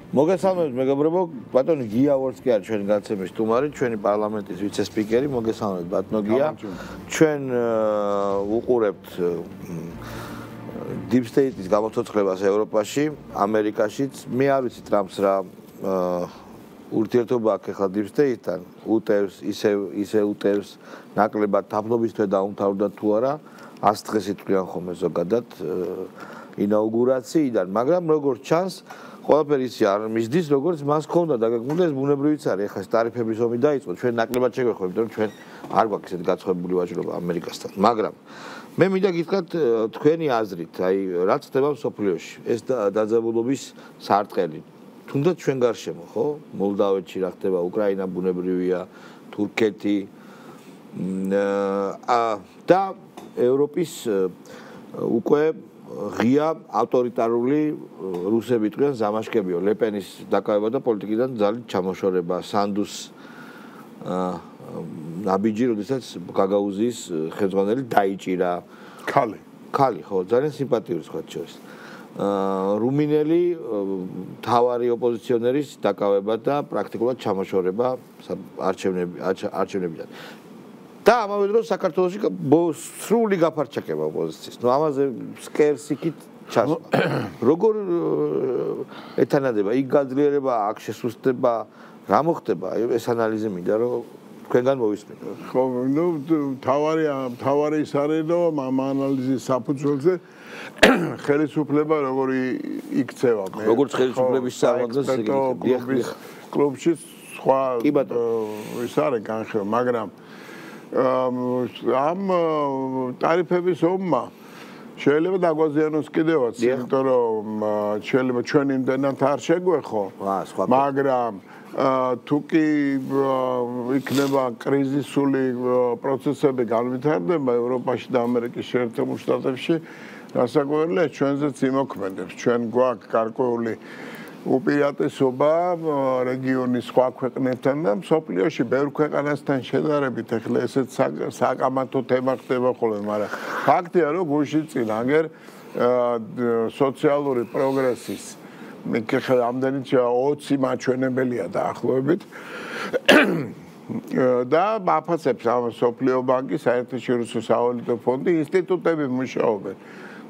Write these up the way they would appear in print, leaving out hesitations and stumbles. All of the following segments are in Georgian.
მოგესალმებით მეგობრებო, ბატონი გია ვორცკი არის ჩვენი განცემის სტუმარი, ჩვენი პარლამენტის ვიცე-სპიკერი, მოგესალმებით ბატონო გია. ჩვენ უყურებთ Deep State-ის გამოცოცხლებას ევროპაში, ამერიკაშიც. მე არ ვიცი ტრამპს რა ურთიერთობა აქვს ახლა Deep State-თან, უტევს, ისე უტევს, ნაკლებად თაფლობის თვე დაუმთავრდა თუ არა, 100 დღეს იტყვიან ხოლმე ზოგადად ინაუგურაციიდან, მაგრამ როგორც ჩანს ყველაფერი ისე არ მისდის, როგორც მას ქონდა დაგეგმილი, ეს ბუნებრივიც არის. ახლა ტარიფების ომი დაიწყო, ჩვენ ნაკლებად შევეხმარებთ, რომ ჩვენ არ გვაქვს ესეთ გაცხებული ვაჭრობა ამერიკასთან. მაგრამ მე მინდა გითხრათ თქვენი აზრით, აი რაც ხდება მსოფლიოში, ეს დაძაბულობის სარტყელი. თუნდაც ჩვენ გარშემო, ხო? მოლდავეთში რა ხდება, უკრაინა ბუნებრივია, თურქეთი და ევროპის უკვე ღია ავტორიტარული რუსები ტყვიან ზამაშკებიო ლეპენის დაკავება და პოლიტიკიდან ძალით ჩამოშორება სანდუს ნაბიჯი როდესაც გაგაუზიის ხელმძღვანელი დაიჭირა ქალი ხო ძალიან სიმპათიური სხვა შორის რუმინელი თავარი ოპოზიციონერის დაკავება და პრაქტიკულად ჩამოშორება არჩევნებიდან და ამავე დროს საქართველოში სრული გაფარჩაკება ოპოზიციის. ნუ ამაზე სკერსიკით ჩასვა. როგორ ეთანადება, იქ გაძლიერება, აქ შესუსტება, რა მოხდება? ეს ანალიზი მინდა რომ თქვენგან მოვისმინო. ხო, ნუ თავარი ის არის რომ ამ ანალიზის საფუძველზე ხელისუფლება როგორი იქცევა მე. როგორც ხელისუფლების სამაგზას კლუბში სხვა ის არის განხილვა, მაგრამ ამ ტარიფების ომმა შეიძლება დაგვაზიანოს კიდევაც, იმიტომ რომ შეიძლება ჩვენ იმდენად არ შეგვეხო, მაგრამ თუ კი იქნება კრიზისული პროცესები განვითარდება ევროპაში და ამერიკის შეერთებულ შტატებში, რასაკვირველია ჩვენზეც იმოქმედებს, ჩვენ გვაქვს გარკვეული უპირატესობა რეგიონის სხვა ქვეყნებთან და მსოფლიოში ბევრ ქვეყანასთან შედარებით ახლა ესეც საკამათო თემა ხდება ხოლმე, მაგრამ ფაქტია რომ გუშინ წინ აგერ სოციალური პროგრესის ამდენი 20 მაჩვენებელია დაახლოებით და აფასებს ამ სოფლიო ბანკის საერთაშორისო სავალუტო ფონდი ინსტიტუტები მუშაობენ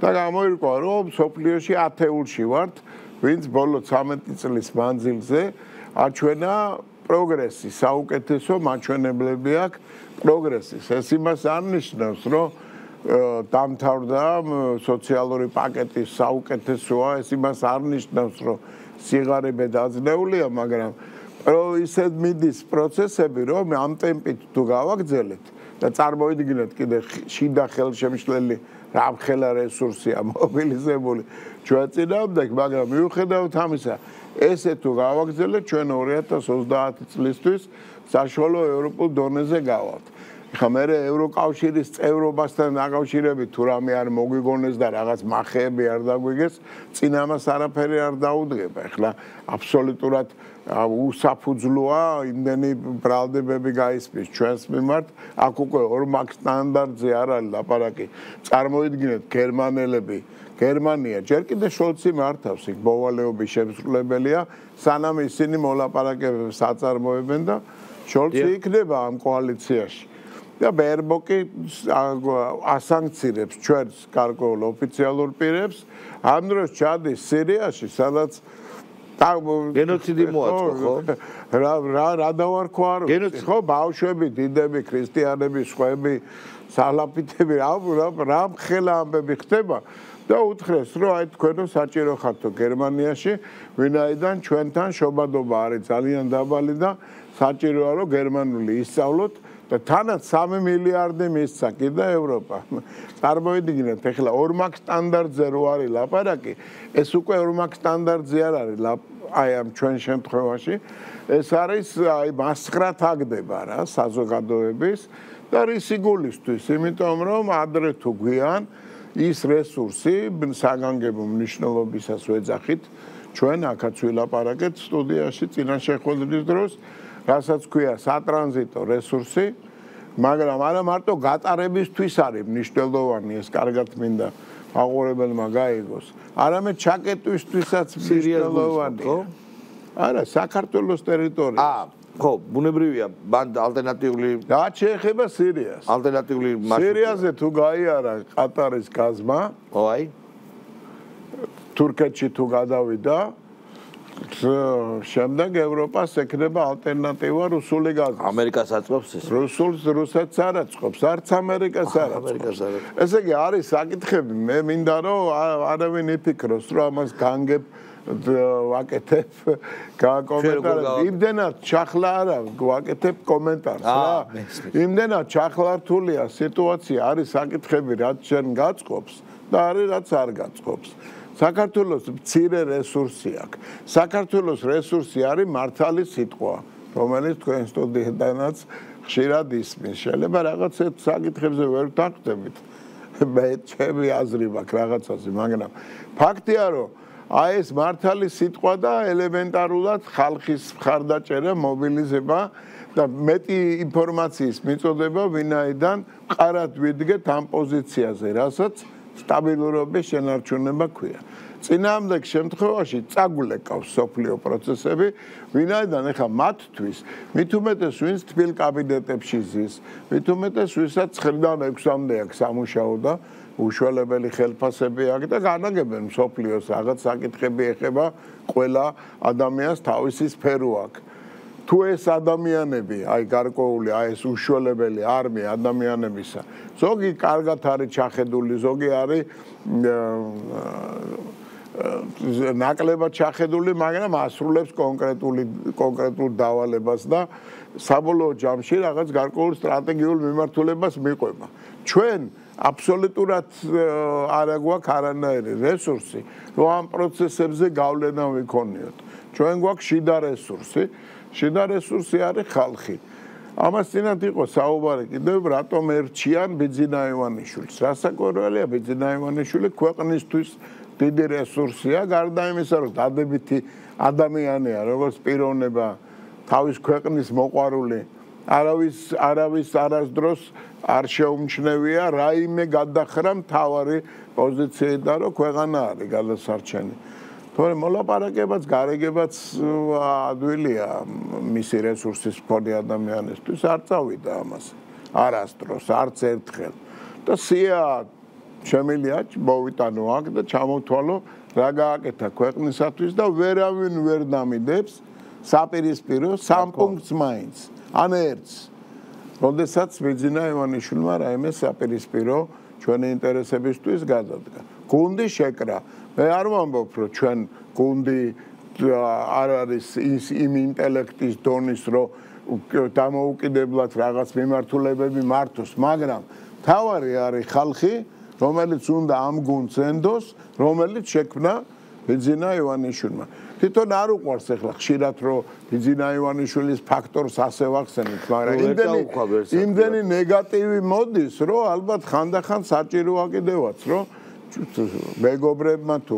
და გამოირკვა რომ სოფლიოში ათეულში ვართ ვინც ბოლო 13 წლის მანძილზე აჩვენა პროგრესი, საუკეთესო მაჩვენებლები აქვს პროგრესის. ეს იმას არ ნიშნავს, რომ დამთავრდა სოციალური პაკეტი საუკეთესოა, ეს იმას არ ნიშნავს, რომ სიღარიბე დაძლეულია, მაგრამ ისეთ მიდის პროცესები, რომ ამ ტემპით თუ გავაგრძელეთ და წარმოიდგინეთ კიდე შიდა ხელშემშლელი რამხელა რესურსია მობილიზებული ჩვენ წინააღმდეგ, მაგრამ მიუხედავად ამისა, ესე თუ გავაგრძელეთ, ჩვენ 2030 წლისთვის საშუალო ევროპულ დონეზე გავალთ. ხა მე ევროკავშირის წევრობასთან დაკავშირებით თუ რამე არ მოგვიგონეს და რაღაც მახეები არ დაგვიგეს, წინ ამას არაფერი არ დაუდგება. ახლა აბსოლუტურად უსაფუძვლოა იმდენი ბრალდებები გაისმის ჩვენს მიმართ, აქ უკვე ორმაგ სტანდარტზე არ არის ლაპარაკი. წარმოიდგინეთ გერმანელები გერმანია ჯერ კიდევ შოლცი მართავს იქ მოვალეობის შემსრულებელია, სანამ ისინი მოლაპარაკებებს აწარმოებენ და შოლცი იქნება ამ კოალიციაში. და ბერბოკი ასანქცირებს ჩვენს გარკვეულ ოფიციალურ პირებს, ამ დროს ჩადის სირიაში, სადაც გენოციდი მოაწყო, ხო? რა დავარქვა არ ვიცი, ხო, ბავშვები, დიდები, ქრისტიანები, სხვები, სალაფიტები, რა მხელა ამბები ხდება და უთხრეს, რომ აი თქვენო საჭირო ხართო გერმანიაში, ვინაიდან ჩვენთან შობადობა არის ძალიან დაბალი და საჭიროა რომ გერმანული ისწავლოთ და თანაც 3 მილიარდი მისცა კიდე ევროპა. წარმოიდგინეთ, ახლა ორმაგ სტანდარტზე რო არის ლაპარაკი, ეს უკვე ორმაგ სტანდარტზე არ არის აი ამ ჩვენ შემთხვევაში, ეს არის აი მასხრა თაგდება რა საზოგადოების და რისი გულისთვის, იმიტომ რომ ადრე თუ გვიან ის რესურსი საგანგებო მნიშვნელობისას ვეძახით ჩვენ აქაც ვილაპარაკეთ სტუდიაში წინა შეხვედრის დროს რასაც ქვია სატრანზიტო რესურსი, მაგრამ არა მარტო გატარებისთვის არის მნიშვნელოვანი, ეს კარგად მინდა აღურებელმა გაიგოს. არამედ ჩაკეტვისთვისაც მნიშვნელოვანია. არა, საქართველოს ტერიტორია. ხო, ბუნებრივია, მან ალტერნატიული რაც შეეხება სირიას. ალტერნატიული სირიაზე თუ გაიარა ყატარის გაზმა, აი, თურქეთში თუ გადავიდა, შემდეგ ევროპას ექნება ალტერნატივა რუსული გაზმის. ამერიკას აწყობს ეს. რუსეთს არ აწყობს, არც ამერიკას არ აწყობს. ესე იგი არის საკითხები, მე მინდა რომ არავინ იფიქროს, რომ ამას განგებ ვაკეთებ კომენტარს. იმდენად ჩახლა არა ვაკეთებ კომენტარს რა. იმდენად ჩახლართულია სიტუაცია, არის საკითხები, რაც შენ გაწყობს და არის რაც არ გაწყობს. საქართველოს მცირე რესურსი აქვს. საქართველოს რესურსი არის მართალი სიტყვა, რომელიც თქვენ სტუდიიდანაც ხშირად ისმის. შეიძლება რაღაც საკითხებზე ვერ ვთანხმდებით. მე ჩემი აზრი მაქვს რაღაცაზე, მაგრამ ფაქტია, რომ აი ეს მართალი სიტყვა და ელემენტარულად ხალხის მხარდაჭერა, მობილიზება და მეტი ინფორმაციის მიწოდება, ვინაიდან მყარად ვიდგეთ ამ პოზიციაზე, რასაც სტაბილურობის შენარჩუნება ქვია. წინააღმდეგ შემთხვევაში წაგულეკავს სოფლიო პროცესები, ვინაიდან ეხა მათთვის, მით უმეტეს ვინც თბილ კაბინეტებში ზის, მით უმეტეს ვისაც 9-დან 6-მდე აქვს სამუშაო და უშუალებელი ხელფასები აქვს და განაგებენ სოფლიოს რაღაც საკითხები ეხება ყველა ადამიანს თავისი სფერო აქვს. თუ ეს ადამიანები, აი გარკვეული, აი ეს უშუალებელი არმია ადამიანებისა, ზოგი კარგად არის ჩახედული, ზოგი არის ნაკლებად ჩახედული, მაგრამ ასრულებს კონკრეტულ დავალებას და საბოლოო ჯამში რაღაც გარკვეულ სტრატეგიულ მიმართულებას მიყვება. ჩვენ აბსოლუტურად არ აგვაქვს არანაირი რესურსი, რომ ამ პროცესებზე გავლენა ვიქონიოთ. ჩვენ გვაქვს შიდა რესურსი, შიდა რესურსი არის ხალხი. ამას წინათ იყო საუბარი კიდევ რატომ ერჩიან ბიძინა ივანიშვილს. რასაკვირველია, ბიძინა ივანიშვილი ქვეყნისთვის დიდი რესურსია, გარდა იმისა, რომ დადებითი ადამიანია, როგორც პიროვნება, თავის ქვეყნის მოყვარული, არავის არასდროს არ შეუმჩნევია რაიმე გადახრა მთავარი პოზიციიდან, რომ ქვეყანა არის გადასარჩენი. თორემ მოლაპარაკებაც, გარეგებაც ადვილია მისი რესურსის მქონე ადამიანისთვის, არ წავიდა ამას არასდროს, არც ერთხელ. და სია შემიძლია მოვიტანო აქ და ჩამოვთვალო რა გააკეთა ქვეყნისათვის და ვერავინ ვერ დამიდებს საპირისპირო სამ პუნქტს მაინც ან ერთს. როდესაც ბიძინა ივანიშვილმა რაიმე საპირისპირო ჩვენი ინტერესებისთვის გადადგა. გუნდი შეკრა. მე არ ვამბობ, რომ ჩვენ გუნდი არ არის იმ ინტელექტის დონის, რომ დამოუკიდებლად რაღაც მიმართულებები მართოს, მაგრამ თავარი არის ხალხი, რომელიც უნდა ამ გუნდს ენდოს, რომელიც შექმნა ბიძინა ივანიშვილმა. თვითონ არ უყვარს ახლა ხშირად რომ ბიძინა ივანიშვილის ფაქტორს ასე ვახსენებთ, მაგრამ იმდენი ნეგატივი მოდის, რომ ალბათ ხანდახან საჭიროა კიდევაც, რომ მეგობრებმა თუ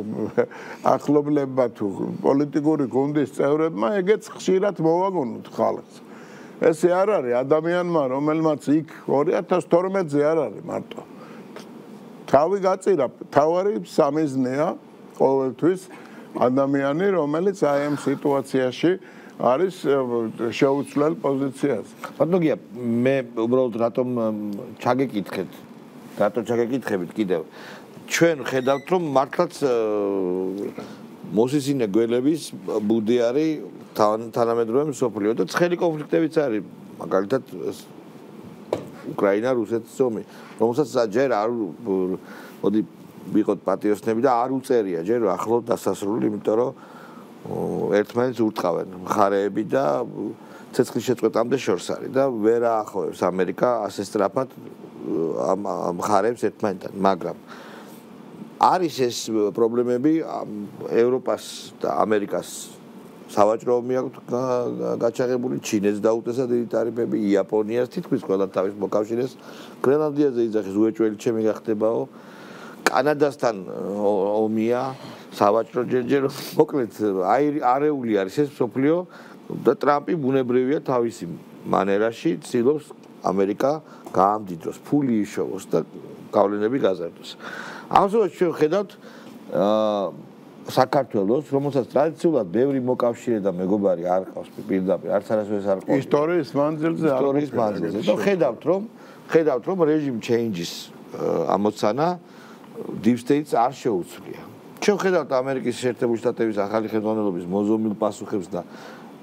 ახლობლებმა თუ პოლიტიკური გუნდის წევრებმა ეგეც ხშირად მოვაგონოთ ხალხს. ესე არ არის ადამიანმა, რომელმაც იქ 2012-ზე არ არის მარტო. თავი გაწირა, თავარი სამიზნეა ყოველთვის ადამიანი, რომელიც აი ამ სიტუაციაში არის შეუცვლელ პოზიციაზე. ბატონო გია, მე უბრალოდ რატომ ჩაგეკითხებით კიდევ. ჩვენ ხედავთ, რომ მართლაც მოსისინე გველების ბუდი არის თანამედროვე მსოფლიო და ცხელი კონფლიქტებიც არის, მაგალითად უკრაინა-რუსეთის ომი, რომელსაც ჯერ არ მოდი ვიყოთ პატიოსნები და არ უწერია ჯერ ახლო დასასრული, იმიტომ რომ ერთმანეთს ურტყავენ მხარეები და ცეცხლის შეწყვეტამდე შორს არის და ვერ აახოვებს ამერიკა ასე სწრაფად ამ მხარეებს ერთმანეთთან, მაგრამ არის ეს პრობლემები ევროპას და ამერიკას სავაჭრო ომი აქვს გაჩაღებული, ჩინეთს დაუტესა დიდი ტარიფები, იაპონიას თითქმის ყველა თავის მოკავშირეს, გრენლანდიაზე იძახის უეჭველი ჩემი გახდებაო, კანადასთან ომია, სავაჭრო ჯერჯერ მოკლედ არეული არის ეს მსოფლიო და ტრამპი ბუნებრივია თავისი მანერაში ცდილობს ამერიკა გაამდიდროს, ფული იშოვოს და გავლენები გაზარდოს. ამ შემთხვევაში ჩვენ ხედავთ საქართველოს, რომელსაც ტრადიციულად ბევრი მოკავშირე და მეგობარი არ ყავს პირდაპირ, არც არასოდეს არ ყავს. ისტორიის მანძილზე ისტორიის მანძილზე. და ხედავთ რომ regime changes ამოცანა deep states არ შეუცვლია. ჩვენ ხედავთ ამერიკის შეერთებული შტატების ახალი ხელმძღვანელობის მოზომილ პასუხებს და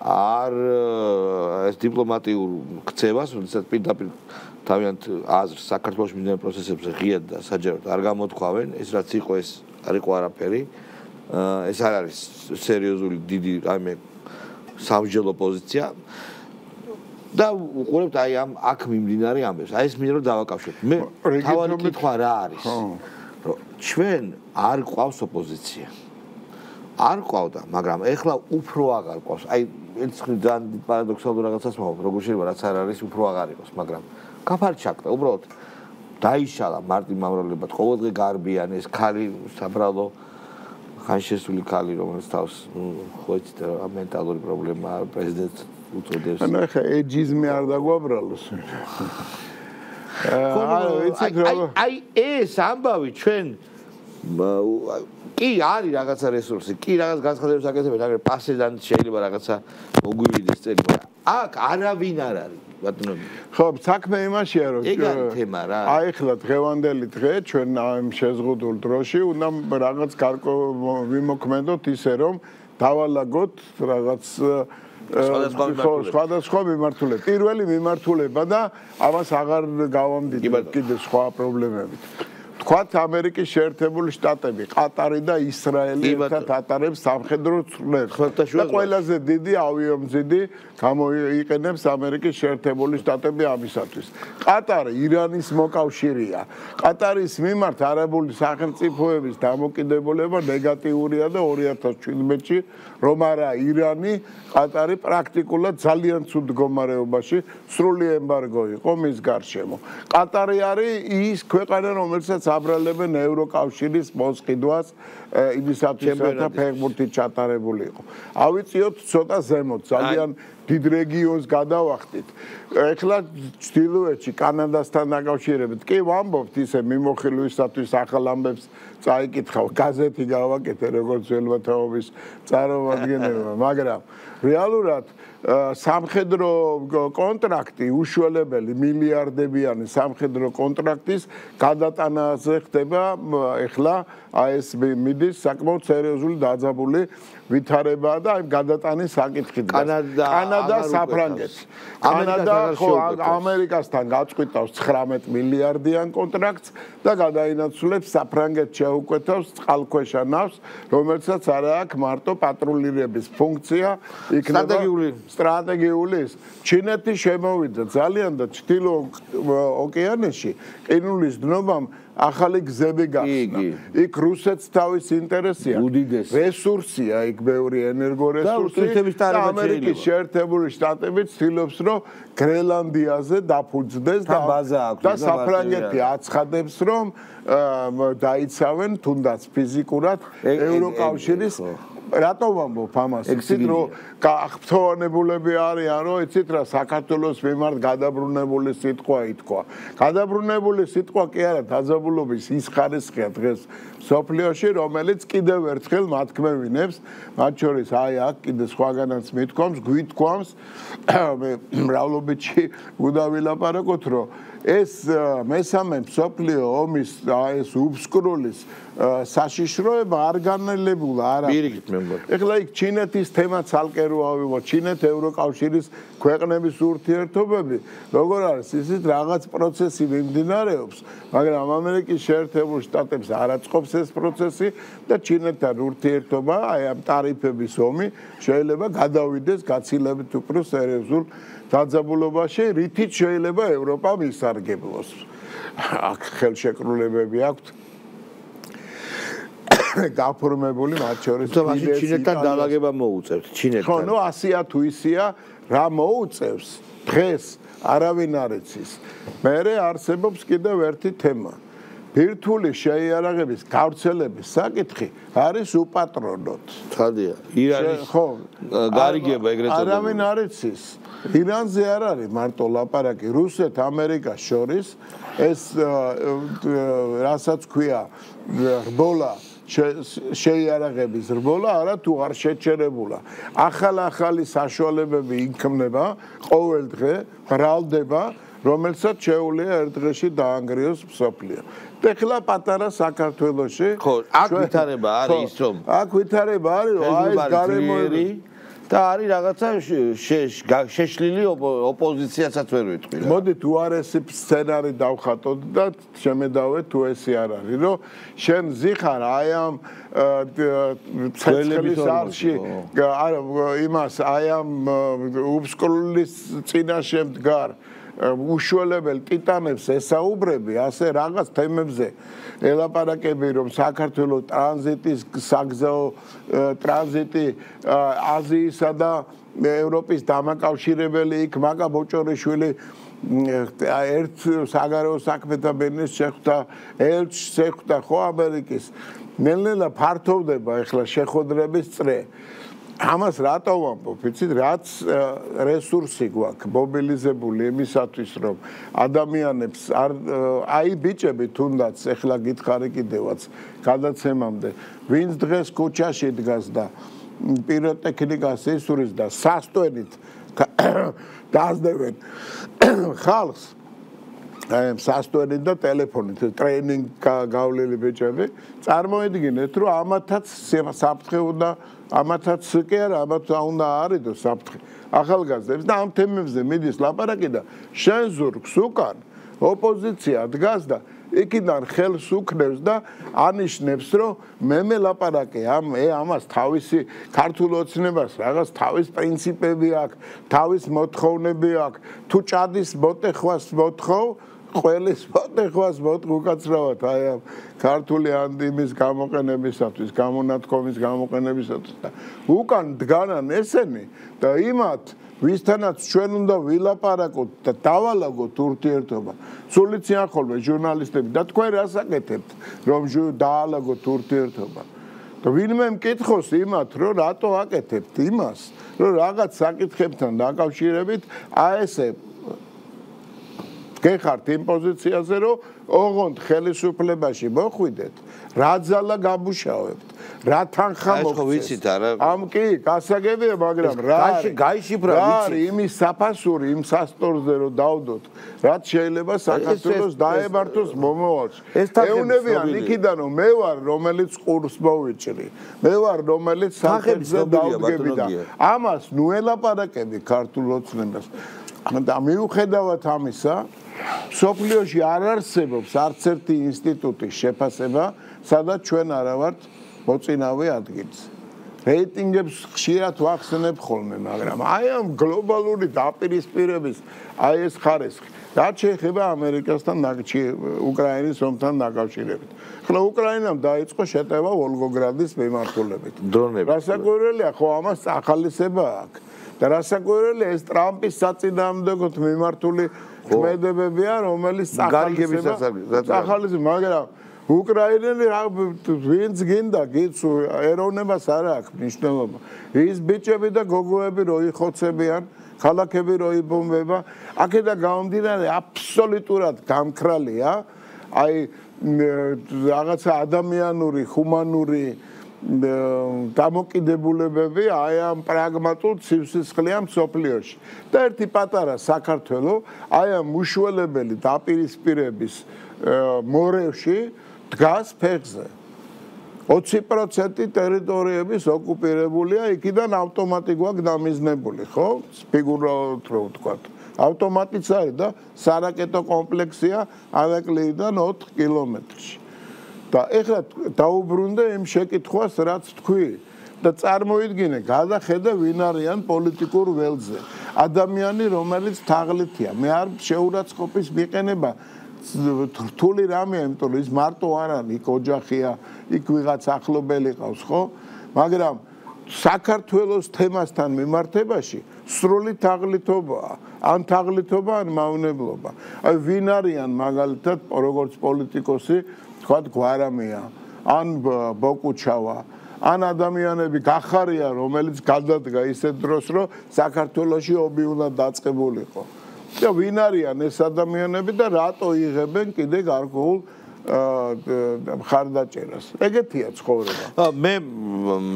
არ ეს დიპლომატიურ ქცევას, როდესაც პირდაპირ თავიანთ აზრს საქართველოს მიმდინარე პროცესებზე ღიად და საჯაროდ არ გამოთქვავენ, ეს რაც იყო ეს არ იყო არაფერი. ეს არ არის სერიოზული დიდი რაიმე სამსჯელო პოზიცია. და უყურებთ აი ამ აქ მიმდინარე ამბებს. აი ეს მინდა რომ დავაკავშიროთ. მე თავარი კითხვა რა არის? რომ ჩვენ არ ყავს ოპოზიცია. არ ყავდა, მაგრამ ეხლა უფრო აღარ ყავს. აი ერთხელ ძალიან პარადოქსალური რაღაცას მოვაყ, როგორ შეიძლება რაც არ არის უფრო აღარ იყოს, მაგრამ გაფარჩაკდა, უბრალოდ დაიშალა მარტინ მავრალებად, ყოველდღე გარბიან ეს ქალი საბრალო ხანშესული ქალი, რომელიც თავს ხო იცით რა მენტალური პრობლემა პრეზიდენტს უწოდებს. ანუ ეხა ეჯიზმი არ დაგვაბრალოს. აი ეს ამბავი ჩვენ კი არის რაღაცა რესურსი, კი რაღაც განცხადებას აკეთებენ, მაგრამ პასედან შეიძლება რაღაცა მოგვივიდეს წელი, მაგრამ აქ არავინ არ არის, ბატონო. ხო, საქმე იმაშია, რომ ეგ არის თემა რა. აი ახლა დღევანდელი დღე ჩვენ ამ შეზღუდულ დროში უნდა რაღაც ვიმოქმედოთ ისე, რომ დავალაგოთ რაღაც სხვადასხვა მიმართულება. პირველი მიმართულება და ამას აღარ გავამდიდრებთ კიდე სხვა პრობლემებით. თქვათ ამერიკის შეერთებული შტატები, ყატარი და ისრაელი ერთად ატარებს სამხედრო ცვლილებას. და ყველაზე დიდი ავიამზიდი გამოიყენებს ამერიკის შეერთებული შტატები ამისათვის. ყატარი ირანის მოკავშირეა. ყატარის მიმართ არაბული სახელმწიფოების დამოკიდებულება ნეგატიურია და 2017-ში რომ არა ირანი, ყატარი პრაქტიკულად ძალიან ცუდ მდგომარეობაში სრული ემბარგო იყო მის გარშემო. ყატარი არის ის ქვეყანა, რომელსაც აბრალებენ ევროკავშირის მოსყიდვას იმისათვის, რომ ფეხბურთი ჩატარებული იყო. ავიწიოთ ცოტა ზემოთ, ძალიან დიდ რეგიონს გადავახტით. ეხლა ჩრდილოეთში კანადასთან დაკავშირებით კი ვამბობთ ისე მიმოხილვისათვის ახალ ამბებს წაიკითხავ, გაზეთი გავაკეთე როგორც ველმათაობის წარმომადგენელმა, მაგრამ რეალურად სამხედრო კონტრაქტი უშუალებელი მილიარდებიანი სამხედრო კონტრაქტის გადატანაზე ხდება ეხლა ეს მიდის საკმაოდ სერიოზული დაძაბული ვითარებაა და აი გადატანის საკითხი კანადა საფრანგეთი კანადა ხო ამერიკასთან გაწყვიტავს 19 მილიარდიან კონტრაქტს და გადაინაცვლებს საფრანგეთს შეუკვეთავს წყალქვეშა ნავს რომელსაც არ აქვს მარტო პატრულირების ფუნქცია იქნება სტრატეგიული ჩინეთი შემოვიდა ძალიან და ჩრდილო ოკეანეში ყინულის დნობამ ახალი გზები გახსნა. იქ რუსეთს თავის ინტერესია. რესურსია იქ ბევრი ენერგორესურსი და ამერიკის შეერთებული შტატები ცდილობს რომ გრენლანდიაზე დაფუძნდეს და საფრანგეთი აცხადებს რომ დაიცავენ თუნდაც ფიზიკურად ევროკავშირის რატო ვამბობ ამას? იცით რომ აღფრთოვანებულები არიან რომ იცით რა საქართველოს მიმართ გადაბრუნებული სიტყვა ითქვა. გადაბრუნებული სიტყვა კი არა დაძაბულობის ის ხარისხია დღეს სოფლიოში რომელიც კიდევ ერთხელ მათქმევინებს მათ შორის აი აქ კიდე სხვაგანაც მithქვამს გვითქვამს მრავლობითში უნდა ვილაპარაკოთ რომ ეს მესამე მსოფლიო ომის ეს უბსკრულის საშიშროება არ განელებულა არა. ეხლა იქ ჩინეთის თემა ცალკე რო ავიღოთ, ჩინეთ ევროკავშირის ქვეყნების ურთიერთობები, როგორ არის ისიც რაღაც პროცესი მიმდინარეობს, მაგრამ ამერიკის შეერთებულ შტატებს არ აწყობს ეს პროცესი და ჩინეთთან ურთიერთობა, აი ამ ტარიფების ომი შეიძლება გადავიდეს გაცილებით უფრო სერიოზულ დაძაბულობაში, რითიც შეიძლება ევროპამ ისარგებლოს. აქ ხელშეკრულებები აქვთ გაფორმებული მათ შორის ჩინეთთან დაალაგება მოუწევთ ჩინეთთან. ხო, ნუ ასია თუ ისია რა მოუწევს დღეს არავინ არ იცის. მერე არსებობს კიდევ ერთი თემა. ბირთვული შეიარაღების გავრცელების საკითხი არის უპატრონოდ. ხადია. ირანის ხო გარიგება ეგრეთ წოდებული. არავინ არ იცის. ირანზე არ არის მარტო ლაპარაკი რუსეთ ამერიკას შორის ეს რასაც ქვია რბოლა შეიარაღების რბოლა არა თუ არ შეჩერებულა. ახალი საშუალებები იქმნება ყოველ დღე, ბრალდება, რომელსაც შეუძლია ერთ დღეში დაანგრიოს მსოფლიო. ეხლა პატარა საქართველოში ხო, აქ ვითარება არის ის რომ აქ ვითარება არის რომ აი ეს გარემოები და არის რაღაცა შეშლილი ოპოზიციასაც ვერ ვიტყვი რა. მოდით უარესი სცენარი დავხატოთ და შემედავეთ თუ ესე არ არის რომ შენ ზიხარ აი ამ ცეცხლის არში არა იმას აი ამ უბსკრულის წინაშე მდგარ უშუალებელ ტიტანებს ესაუბრები ასე რაღაც თემებზე ელაპარაკები რომ საქართველოს ტრანზიტის საგზაო ტრანზიტი აზიისა და ევროპის დამაკავშირებელი იქ მაგა ბოჭორიშვილი ერთ საგარეო საქმეთა მინისტრს შეხვდა ელჩს შეხვდა ხო ამერიკის ნელ-ნელა ფართოვდება ეხლა შეხვედრების წრე ამას რატო ვამბობ, იცით, რაც რესურსი გვაქვს მობილიზებული იმისათვის, რომ ადამიანებს აი ბიჭები თუნდაც ეხლა გითხარი კიდევაც გადაცემამდე, ვინც დღეს ქუჩაში დგას და პიროტექნიკას ისურის და სასტვენით დაძდევენ ხალხს აი სასტვენით და ტელეფონით ტრეინინგ გავლილი ბიჭები, წარმოედგინეთ, რომ ამათაც საფრთხე უნდა ამათაც კი არა, ამათ უნდა არიდო საფრთხე ახალგაზრდებს და ამ თემებზე მიდის ლაპარაკი და შენ ზურგს უკან ოპოზიცია დგას და იქიდან ხელს უქნევს და ანიშნებს რომ მე ლაპარაკი ამას თავისი ქართულ ოცნებას რაღაც თავის პრინციპები აქვს, თავის მოთხოვნები აქვს, თუ ჭადის მოტეხვას მოთხოვ ყველის მოტეხვას უკაცრავად აი ამ ქართული ანტიმის გამოყენებისათვის, გამონათქვამის გამოყენებისათვის და უკან დგანან ესენი და იმათ ვისთანაც ჩვენ უნდა ვილაპარაკოთ და დავალაგოთ ურთიერთობა. სულით სიახოლმე ჟურნალისტები და თქვენ რას აკეთებთ, რომ დაალაგოთ ურთიერთობა? და ვინმე მკითხოს იმათ, რომ რატო აკეთებთ იმას, რომ რაღაც საკითხებთან დაკავშირებით აი ესე გეხართ იმ პოზიციაზე, რომ ოღონდ ხელისუფლებაში მოხვიდეთ, რა ძალა გამუშავებთ, რა თანხა მოგცეს. ამ კი, გასაგებია, მაგრამ რა გაიშიფრა ვიცი იმის საფასური იმ სასტორზე რომ დავდოთ, რაც შეიძლება საქართველოს დაემართოს მომავალში. ეუნებიან იქიდან რომ მე ვარ რომელიც ყურს მოვიჭრი, მე ვარ რომელიც სახელზე დავდგები და ამას ნუ ელაპარაკები ქართულ ოცნებას. და მიუხედავად ამისა სოფლიოში არ არსებობს არც ერთი ინსტიტუტის შეფასება, სადაც ჩვენ არა ვართ მოწინავე ადგილს. რეიტინგებს ხშირად ვახსენებ ხოლმე, მაგრამ აი ამ გლობალური დაპირისპირების აი ეს ხარისხი, რაც შეეხება ამერიკასთან უკრაინის ომთან დაკავშირებით. ხლა უკრაინამ დაიწყო შეტევა ვოლგოგრადის მიმართულებით. რასაკვირველია, ხო ამას ახალისება აქვს. და რასაკვირველია ეს ტრამპის საწინააღმდეგოდ მიმართული ქმედებებია, რომელიც ახალისება, მაგრამ უკრაინელი ვინც გინდა გიც ეროვნებას არ აქვს მნიშვნელობა. ის ბიჭები და გოგოები რო იხოცებიან, ქალაქები რო იბომბება, აქედან გამომდინარე აბსოლუტურად გამქრალია, აი რაღაცა ადამიანური, ჰუმანური დამოკიდებულებები აი ამ პრაგმატულ ცივსისხლიან მსოფლიოში. და ერთი პატარა საქართველო აი ამ უშუალებელი დაპირისპირების მორევში დგას ფეხზე. 20% ტერიტორიების ოკუპირებულია, იქიდან ავტომატი გვაქვს დამიზნებული, ხო? ფიგურალურად რო ვთქვათ. ავტომატიც არის და სარაკეტო კომპლექსია ანაკლიდან 4 კილომეტრში. და ეხლა დაუბრუნდა იმ შეკითხვას, რაც თქვი და წარმოიდგინე, გადახედა ვინ არიან პოლიტიკურ ველზე. ადამიანი, რომელიც თაღლითია, მე არ შეურაცხყოფის მიყენება რთული რამეა, იმიტომ რომ ის მარტო არ არის, იქ ოჯახია, იქ ვიღაც ახლობელი ყავს, ხო? მაგრამ საქართველოს თემასთან მიმართებაში სრული თაღლითობაა, ან თაღლითობა, ან მავნებლობა. აი ვინ არიან მაგალითად როგორც პოლიტიკოსი თქვათ გვარამია, ან ბოკუჩავა, ან ადამიანები გახარია, რომელიც გადადგა ისეთ დროს, რომ საქართველოში ომი უნდა დაწყებულიყო. და ვინ არიან ეს ადამიანები და რატო იღებენ კიდე გარკვეულ მხარდაჭერას. ეგეთია ცხოვრება. მე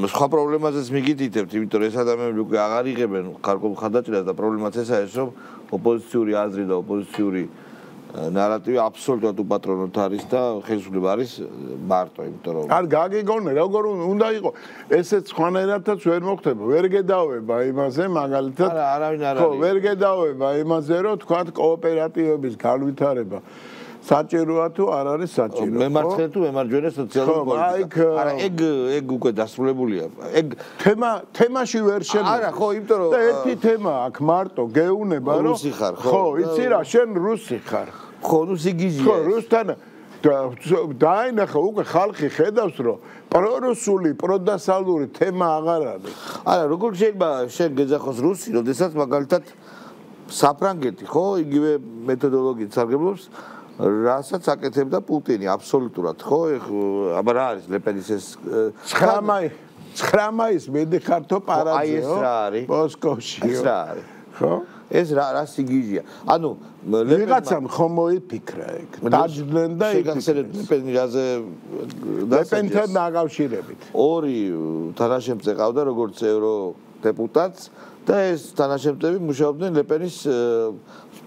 სხვა პრობლემაზეც მიგითითებთ, იმიტომ რომ ეს ადამიანები უკვე აღარ იღებენ გარკვეულ მხარდაჭერას და პრობლემაც ესაა ეს, რომ ოპოზიციური აზრი და ოპოზიციური ნარატივი აბსოლუტურად უპატრონოთ არის და ხელისუფლება არის მარტო, იმიტომ რომ არ გაგიგონე, როგორ უნდა იყო. ესეც სხვანაირადაც ვერ მოხდება. ვერ გედავება იმაზე, მაგალითად. არა, არავინ არ ხო, არის. ვერ გედავება იმაზე, რომ თქვა კოოპერატივების განვითარება საჭიროა თუ არ არის საჭირო. მემარცხენე თუ მემარჯვენე სოციალური პოლიტიკა. არა, ეგ უკვე დასრულებულია. ეგ თემაში ვერ შემოდის. არა, ხო, იმიტომ რომ და ერთი თემა აქ მარტო გეუნება, რომ რუსი ხარ, ხო? ხო, იცი რა, შენ რუსი ხარ. ხო, ნუ სიგიჟია. ხო, რუსთან დაინახა უკვე ხალხი ხედავს, რომ პრორუსული, პროდასალური თემა აღარ არის. არა, როგორ შეიძლება შენ გეძახოს რუსი, როდესაც მაგალითად საფრანგეთი, ხო, იგივე მეთოდოლოგიით სარგებლობს, რასაც აკეთებდა პუტინი აბსოლუტურად, ხო? აბა რა არის ლეპენის ეს 9 მაის მედიხართო პარაძეო. აი ეს რა არის? მოსკოვში. ეს რა არის? ხო? ეს რა სიგიჟია. ანუ ვიღაცამ ხომ მოიფიქრა ეგ. დაჯდნენ და შეგახსენებთ ლეპენი რაზე ლეპენთან დაკავშირებით. ორი თანაშემწე ყავდა როგორც ევროდეპუტატს და ეს თანაშემწები მუშაობდნენ ლეპენის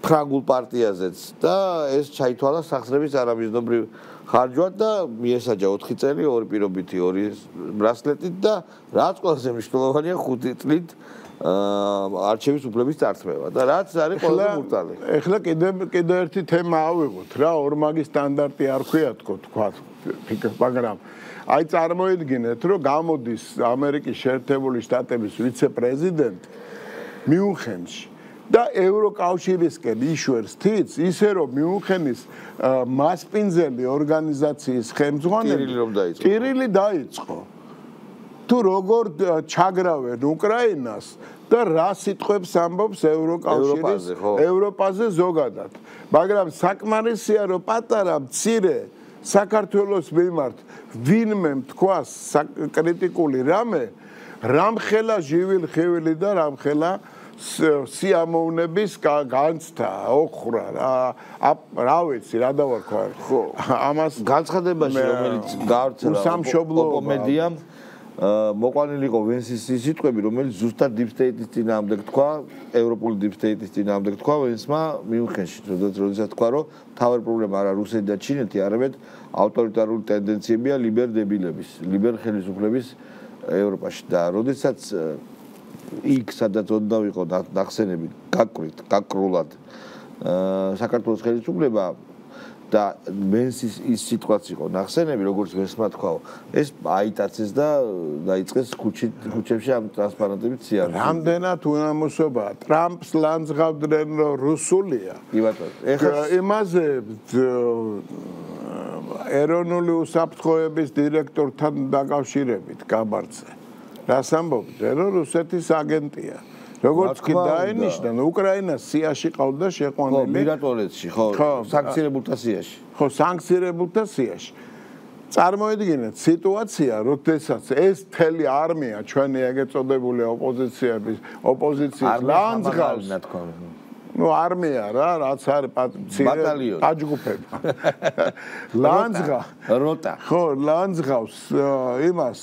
ფრანგულ პარტიაზეც და ეს ჩაითვალა სახსრების არამიზნობრივ ხარჯვად და მიესაჯა 4 წელი, 2 პირობითი, 2 ბრასლეტით და რაც ყველაზე მნიშვნელოვანია 5 წლით არჩევის უფლების წარსება და რაც არის ყველაზე მურწალი. ეხლა კიდე ერთი თემა ავიღოთ რა, ორმაგი სტანდარტი არ ქვია თქვა, მაგრამ აი წარმოიდგინეთ, რომ გამოდის ამერიკის შეერთებული შტატების ვიცე-პრეზიდენტი მიუნხენში და ევროკავშირისკენ იშვერს თიც, ისე რომ მიუნხენის მასპინძელი ორგანიზაციის ხელმძღვანელი კირილი დაიწყო. თუ როგორ ჩაგრავენ უკრაინას და რა სიტყვებს ამბობს ევროპაზე ზოგადად. მაგრამ საკმარისია, რომ პატარა მცირე საქართველოს მიმართ ვინმე თქვას კრიტიკული რამხელა ჟივილ-ხივილი და რამხელა სიამოვნების განცდა, ოხრა, რა ვიცი, რა დავარქვა. ხო, ამას განცხადებაში, რომელიც გავრცელა ოპომედიამ მოყვანილი იყო ვენსის სიტყვები, რომელიც ზუსტად deep state-ის წინააღმდეგ თქვა, ევროპული deep state-ის წინააღმდეგ თქვა ვენსმა მიუნხენში, როდესაც თქვა, რომ თავი პრობლემა არა რუსეთი და ჩინეთი, არამედ ავტორიტარული ტენდენციებია ლიბერ-დებილების, ლიბერ-ხელისუფლების ევროპაში და როდესაც იქ სადაც უნდა ვიყო ნახსენები გაკრულად საქართველოს ხელისუფლება და ვენსის ის სიტყვაც იყო ნახსენები, როგორც ვენსმა თქვაო, ეს აიტაცეს და დაიწყეს ქუჩებში ამ ტრანსპარენტებით სიარული. რამდენად უნამოსობაა ტრამპს ლანძღავდნენ, რომ რუსულია. კი ბატონო. ეხლა იმაზე ეროვნული უსაფრთხოების დირექტორთან დაკავშირებით გაბარცე. რას ამბობთ, რომ რუსეთის აგენტია. როგორც კი დაენიშნა, უკრაინას სიაში ყავდა შეყვანილი. ხო, მირატორეთში, ხო, სანქცირებულთა სიაში. ხო, სანქცირებულთა სიაში. წარმოიდგინეთ სიტუაცია, როდესაც ეს მთელი არმია ჩვენი ეგეთ წოდებული ოპოზიციის ლანძღავს. ნუ არმია რა, რაც არის ტაჯგუფები. როტა. ხო, ლანძღავს იმას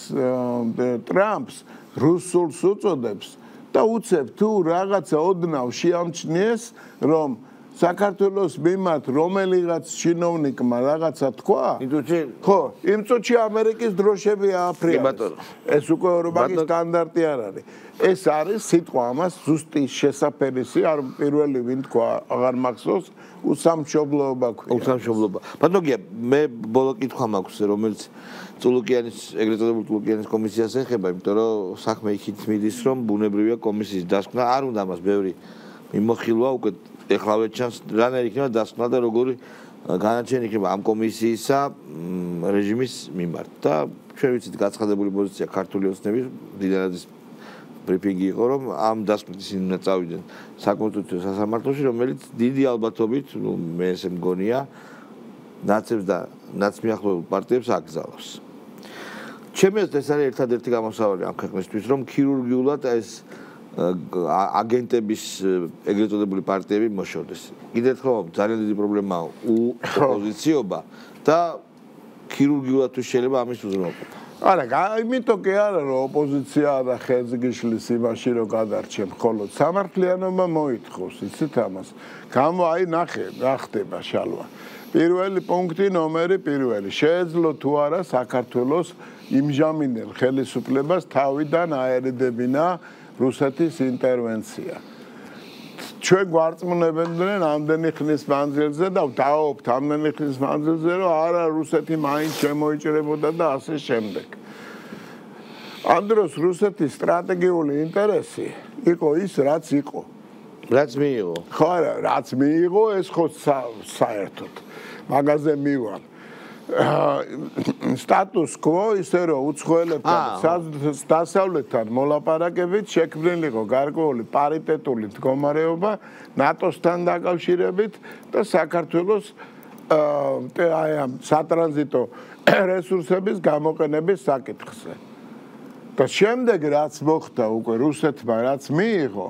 ტრამპს რუსულს უწოდებს. და უცებ თუ რაღაცა ოდნავ შეამჩნიეს, რომ საქართველოს მიმართ რომელიღაც ჩინოვნიკმა რაღაცა თქვა, ხო, იმ წუთში ამერიკის დროშები ააფრიალეს. ეს უკვე ევროპის სტანდარტი არ არის. ეს არის სიტყვა ამას ზუსტი შესაფერისი, არ პირველი ვინ თქვა, აღარ მახსოვს, უსამშობლოობა ქვია. უსამშობლოობა. ბატონო, მე ბოლო კითხვა მაქვს, რომელიც წულუკიანის, ეგრეთ წოდებულ წულუკიანის კომისიას ეხება, იმიტომ რომ საქმე იქით მიდის, რომ ბუნებრივია კომისიის დასკვნა, არ უნდა ამას ბევრი მიმოხილვა, უკვე ეხლავე ჩანს, რანაირ იქნება დასკვნა და როგორი განაჩენი იქნება ამ კომისიისა რეჟიმის მიმართ. და ჩვენ ვიცით გაცხადებული პოზიცია ქართული ოცნების დიდანაძის ბრიფინგი იყო, რომ ამ დასკვნით ისინი უნდა წავიდნენ საკონსტიტუციო სასამართლოში, რომელიც დიდი ალბათობით, მე ესე მგონია, ნაცებს და ნაცმიახლოვებულ პარტიებს აკრძალავს. ჩემი აზრით ეს არის ერთადერთი გამოსავალი ამ ქვეყნისთვის, რომ ქირურგიულად ეს აგენტების ეგრეთ წოდებული პარტიები მოშორდეს. კიდევ ერთხელ ძალიან დიდი პრობლემაა ოპოზიციობა და ქირურგიულად თუ შეიძლება ამის უზრუნველყოფა. არა, იმიტომ კი არა რომ ოპოზიცია და ხელს გიშლის იმაში რომ გადარჩენ, ხოლო სამართლიანობა მოითხოვს, იცით ამას. გამო აი ნახე, რა ხდება შალვა. პირველი პუნქტი ნომერი პირველი. შეეძლო თუ არა საქართველოს იმჟამინელ ხელისუფლებას თავიდან აერიდებინა რუსეთის ინტერვენცია. ჩვენ გვარწმუნებდნენ ამდენი ხნის მანძილზე და დავაობთ ამდენი ხნის მანძილზე, რომ არა რუსეთი მაინც შემოიჭრებოდა და ასე შემდეგ. ამ დროს რუსეთის სტრატეგიული ინტერესი იყო ის, რაც იყო. რაც მიიღო. ხო არა, რაც მიიღო, ეს ხო საერთოდ. მაგაზე მივალ. სტატუს კვო ისე რომ უცხოელებთან დასავლეთთან მოლაპარაკებით შექმნილიყო გარკვეული პარიტეტული მდგომარეობა ნატოსთან დაკავშირებით და საქართველოს აი ამ სატრანზიტო რესურსების გამოყენების საკითხზე. და შემდეგ რაც მოხდა უკვე რუსეთმა რაც მიიღო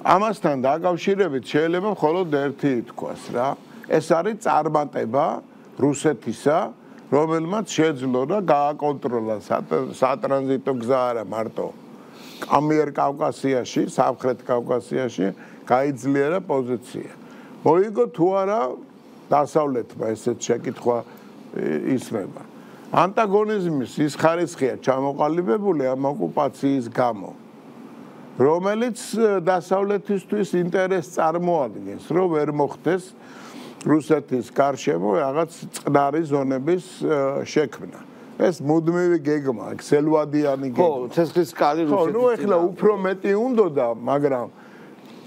ამასთან დაკავშირებით შეიძლება მხოლოდ ერთი ითქვას რა. ეს არის წარმატება რუსეთისა, რომელმაც შეძლო და გააკონტროლა სატრანზიტო გზა არა მარტო ამიერკავკასიაში, სამხრეთ კავკასიაში გაიძლიერა პოზიცია. მოიგო თუ არა დასავლეთმა ესეთ შეკითხვა ისმება. ანტაგონიზმის ის ხარისხია ჩამოყალიბებული ამ ოკუპაციის გამო, რომელიც დასავლეთისთვის ინტერესს წარმოადგენს, რომ ვერ მოხდეს რუსეთის გარშემო რაღაც წყნარი ზონების შექმნა. ეს მუდმივი გეგმა, ქსელვადიანი გეგმა. ხო, ცეცხლის კალი რუსეთის. ხო, ნუ ეხლა უფრო მეტი უნდოდა, მაგრამ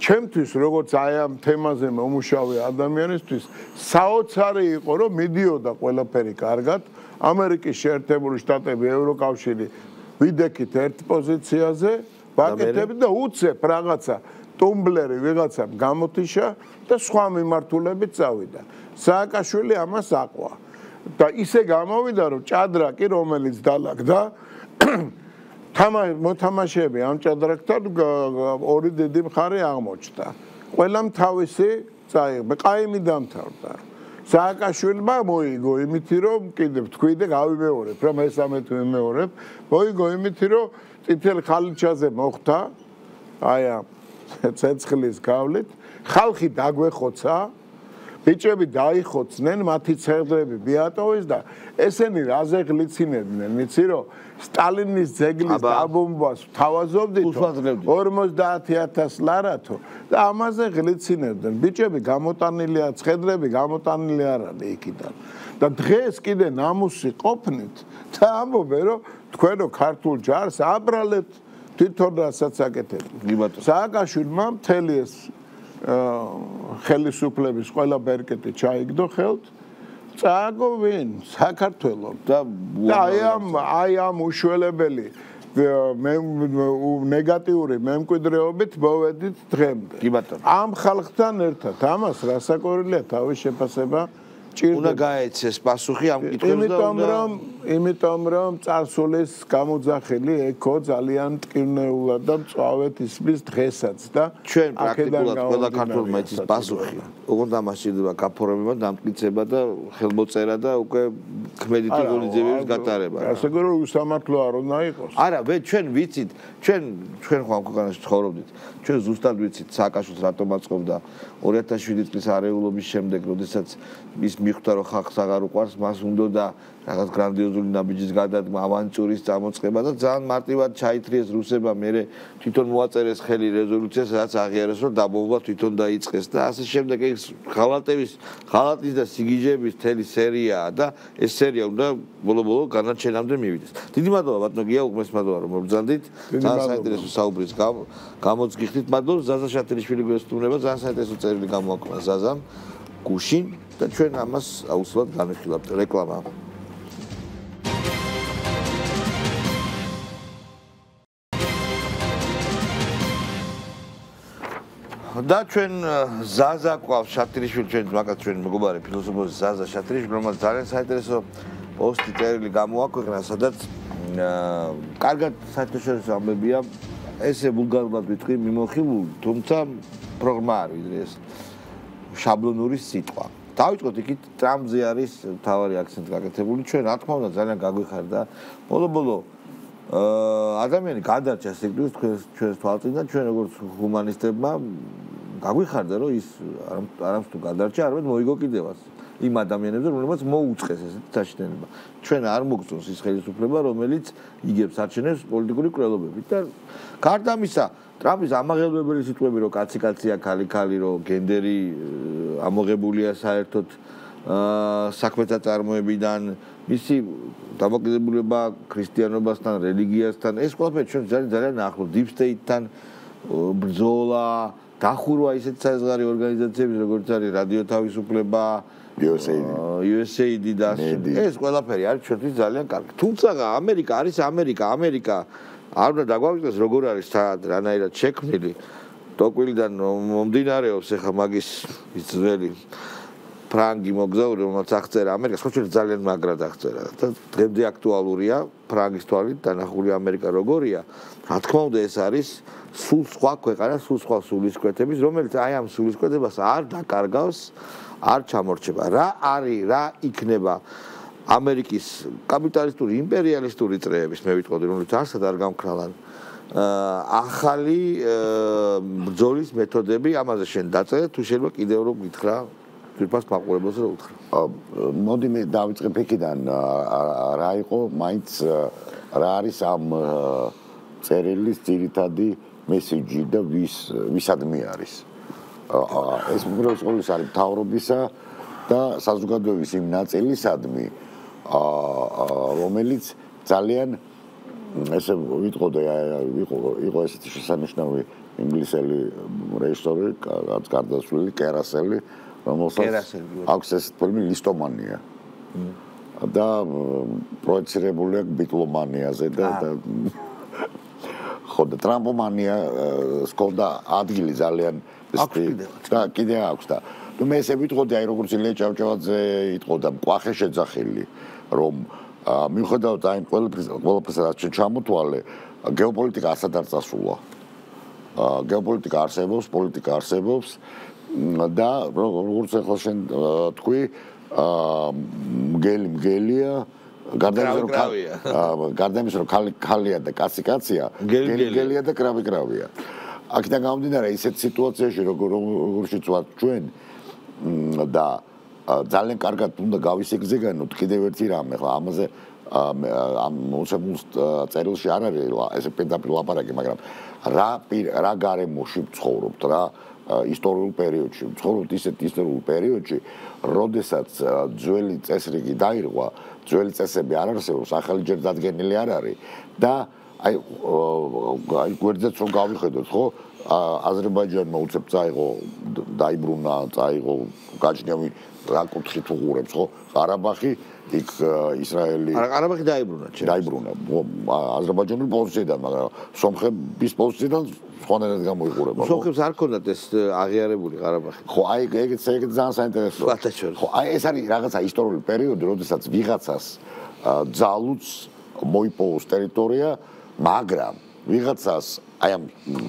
ჩემთვის როგორც აი ამ თემაზე მომუშავე ადამიანისთვის საოცარი იყო, რომ მიდიოდა ყველაფერი კარგად, ამერიკის შეერთებული შტატები, ევროკავშირი ვიდექით ერთ პოზიციაზე, ვაკეთებით და უცებ რაღაცა ტუმბლერი ვიღაცამ გამოთიშა და სხვა მიმართულებით წავიდა. სააკაშვილი ამას აყვა. და ისე გამოვიდა, რომ ჭადრაკი, რომელიც დალაგდა, მოთამაშეები ამ ჭადრაკთან ორი დიდი მხარე აღმოჩნდა. ყველამ თავისი წაიღო, ყაიმი დამთავრდა. სააკაშვილმა მოიგო იმითი, რომ კიდევ თქვი და გავიმეორებ, რომ მესამე თუ იმეორებ, მოიგო იმითი, რომ წითელ ხალიჩაზე მოხვდა, აი ამ ცეცხლის გავლით, ხალხი დაგვეხოცა, ბიჭები დაიხოცნენ, მათი ცეცხლები ბიატოვის და ესენი რაზე გლიცინებდნენ, იცი რომ სტალინის ძეგლის დაბომბვას თავაზობდით 50,000 ლარათო და ამაზე გლიცინებდნენ. ბიჭები გამოტანილია, ცხედრები გამოტანილი არ არის იქიდან. და დღეს კიდე ნამუსი ყოფნით და ამბობენ რომ თქვენო ქართულ ჯარს აბრალებთ თვითონ რასაც აკეთებთ. სააკაშვილმა მთელი ეს ხელისუფლების ყველა ბერკეტი ჩაიგდო ხელთ, წააგო ვინ? საქართველოს. და აი ამ უშველებელი ნეგატიური მემკვიდრეობით მოვედით დღემდე. ამ ხალხთან ერთად ამას რასაკვირველია თავის შეფასება უნდა გაეცეს პასუხი ამ კითხვებს და იმიტომ რომ წარსულის გამოძახილი ეკო ძალიან ტკივნეულად და მწვავედ ისმის დღესაც და ჩვენ პრაქტიკულად ყველა ქართულმა იცის პასუხი. ოღონდ ამას შეიძლება გაფორმება, დამტკიცება და ხელმოწერა და უკვე ქმედითი ღონისძიებების გატარება. ასე რომ უსამართლო არ უნდა იყოს. არა, ჩვენ ვიცით, ჩვენ ხო ამ ქვეყანაში ცხოვრობდით. ჩვენ ზუსტად ვიცით სააკაშვილს რატომ აწყობდა 2007 წლის არეულობის შემდეგ, როდესაც ის მიხვდა რომ ხალხს აღარ უყვარს, მას უნდა რაღაც გრანდიოზული ნაბიჯის გადადგმა, ავანტურის წამოწყება და ძალიან მარტივად ჩაითრიეს რუსებმა, მერე თვითონ მოაწერეს ხელი რეზოლუციას, რაც აღიარეს რომ დაბომბვა თვითონ დაიწყეს და ასე შემდეგ. ეს ღალატის და სიგიჟეების თელი სერიაა და ეს სერია უნდა ბოლო-ბოლო განაჩენამდე მივიდეს. დიდი მადლობა ბატონო გია, უგმეს მადლობა რომ მობრძანდით. ძალიან საინტერესო საუბრის გამოძგიხდით. მადლობა ზაზა შატილიშვილი გვესტუმრება, ძალიან საინტერესო წერილი გამოაქვეყნა ზაზამ გუშინ და ჩვენ ამას აუცილებლად განვიხილავთ. რეკლამა. და ჩვენ ზაზა ყავს შატილიშვილი, ჩვენ მაგათ ჩვენ მეგობარი ფილოსოფოსი ზაზა შატილიშვილი, რომელიც ძალიან საინტერესო პოსტი წერილი გამოაქვეყნა, სადაც კარგად საერთაშორისო ამბებია, ესე ვულგარულად ვიტყვი მიმოხილული, თუმცა პროგრამა არ ვიდრე ეს შაბლონური სიტყვა. დავიწყოთ იქით ტრამპზე არის მთავარი აქცენტი გაკეთებული. ჩვენ რა თქმა უნდა ძალიან გაგვიხარდა. ბოლო-ბოლო ადამიანი გადარჩა სიკვდილს ჩვენს თვალწინიდან, ჩვენ როგორც ჰუმანისტებმა გაგვიხარდა რომ ის არამც თუ გადარჩა, არამედ მოიგო კიდევაც იმ ადამიანებზე, რომლებიც მოუწყეს ესეთი საშინელება. ჩვენ არ მოგწონს ის ხელისუფლება, რომელიც იგებს არჩევნებს პოლიტიკური კვლელობებით და გარდა ამისა, ტრამპის ამაღელვებელი სიტყვები, რომ კაცი-კაცია, ქალი-ქალი, რომ გენდერი ამოღებულია საერთოდ საქმეთა წარმოებიდან, მისი დამოკიდებულება ქრისტიანობასთან, რელიგიასთან, ეს ყველაფერი ჩვენ ძალიან ახლო deep state-თან ბრძოლა, დახურვა ისეთ საზღვარი ორგანიზაციების, როგორც არის რადიო თავისუფლება, USAID და ეს ყველაფერი არის ჩვენთვის ძალიან კარგი. თუმცა ამერიკა არის ამერიკა არ უნდა დაგვაგვიწყდეს როგორ არის რანაირად შექმნილი ტოკვილიდან მომდინარეობს ახლა მაგის ის ძველი ფრანგი მოგზაური რომელსაც აღწერა ამერიკას ხო ჩვენ ძალიან მაგრად აღწერა და დღემდე აქტუალურია ფრანგის თვალით დანახული ამერიკა როგორია რა თქმა უნდა ეს არის სულ სხვა ქვეყანა სულ სხვა სულისკვეთების რომელიც აი ამ სულისკვეთებას არ დაკარგავს არ ჩამორჩება რა არის რა იქნება ამერიკის კაპიტალისტური იმპერიალისტური წრეების მე ვიტყოდი რომელიც არსად არ გამქრალან ახალი ბრძოლის მეთოდები ამაზე შენ დაწერე თუ შეიძლება კიდევ რომ გითხრა თვითფას მაყურებელს რა უთხრა მოდი მე დავიწყებ იქიდან რა იყო მაინც რა არის ამ წერილის ძირითადი მესიჯი და ვისადმი არის ეს უბრალოდ სკოლის არის მთავრობისა და საზოგადოების იმ ნაწილისადმი რომელიც ძალიან ესე ვიტყოდე იყო ესეთი შესანიშნავი ინგლისელი რეჟისორი გარდაცვლილი კერასელი რომელსაც აქვს ეს ფილმი ლისტომანია და პროექცირებული აქვს ბიტლომანიაზე და ხო და ტრამპომანია სკოდა ადგილი ძალიან და კიდე აქვს და ნუ მე ესე ვიტყოდი აი როგორც ილია ჭავჭავაძე იტყოდა მკვახე შეძახილი რომ მიუხედავად აი ყველაფერს რაც ჩამოთვალე გეოპოლიტიკა ასად არ წასულა გეოპოლიტიკა არსებობს პოლიტიკა არსებობს და როგორც ახლა შენ თქვი მგელია გარდა იმისა რომ ქალია და კაცი-კაცია მგელია და კრავი-კრავია აქედან გამომდინარე ისეთ სიტუაციაში როგორშიც ვართ ჩვენ და ძალიან კარგად უნდა გავისეგზეგანოთ კიდევ ერთი რამე ხა ამაზე ამ მოსემულ წერილში არ არის ესე პირდაპირ ლაპარაკი მაგრამ რა გარემოში ვცხოვრობთ რა ისტორიულ პერიოდში ვცხოვრობთ ისეთ ისტორიულ პერიოდში როდესაც ძველი წესრიგი დაირღვა ძველი წესები არ არსებობს ახალი ჯერ დადგენილი არ არის და აი გვერდზეც რომ გავიხედოთ ხო აზერბაიჯანმა უცებ წაიღო დაიბრუნა წაიღო გაჩნია რა კუთხით უღურებს ხო ყარაბაღი იქ ისრაელი ყარაბაღი დაიბრუნა აზერბაიჯანული პოზიციიდან მაგრამ სომხების პოზიციიდან სხვანაირად გამოიყურება სომხებს არ ქონდათ ეს აღიარებული ყარაბაღი ხო აი ეგეც ძალიან საინტერესოა ხო აი ეს არის რაღაცა ისტორიული პერიოდი როდესაც ვიღაცას ძალუც მოიპოვოს ტერიტორია მაგრამ ვიღაცას აი ამ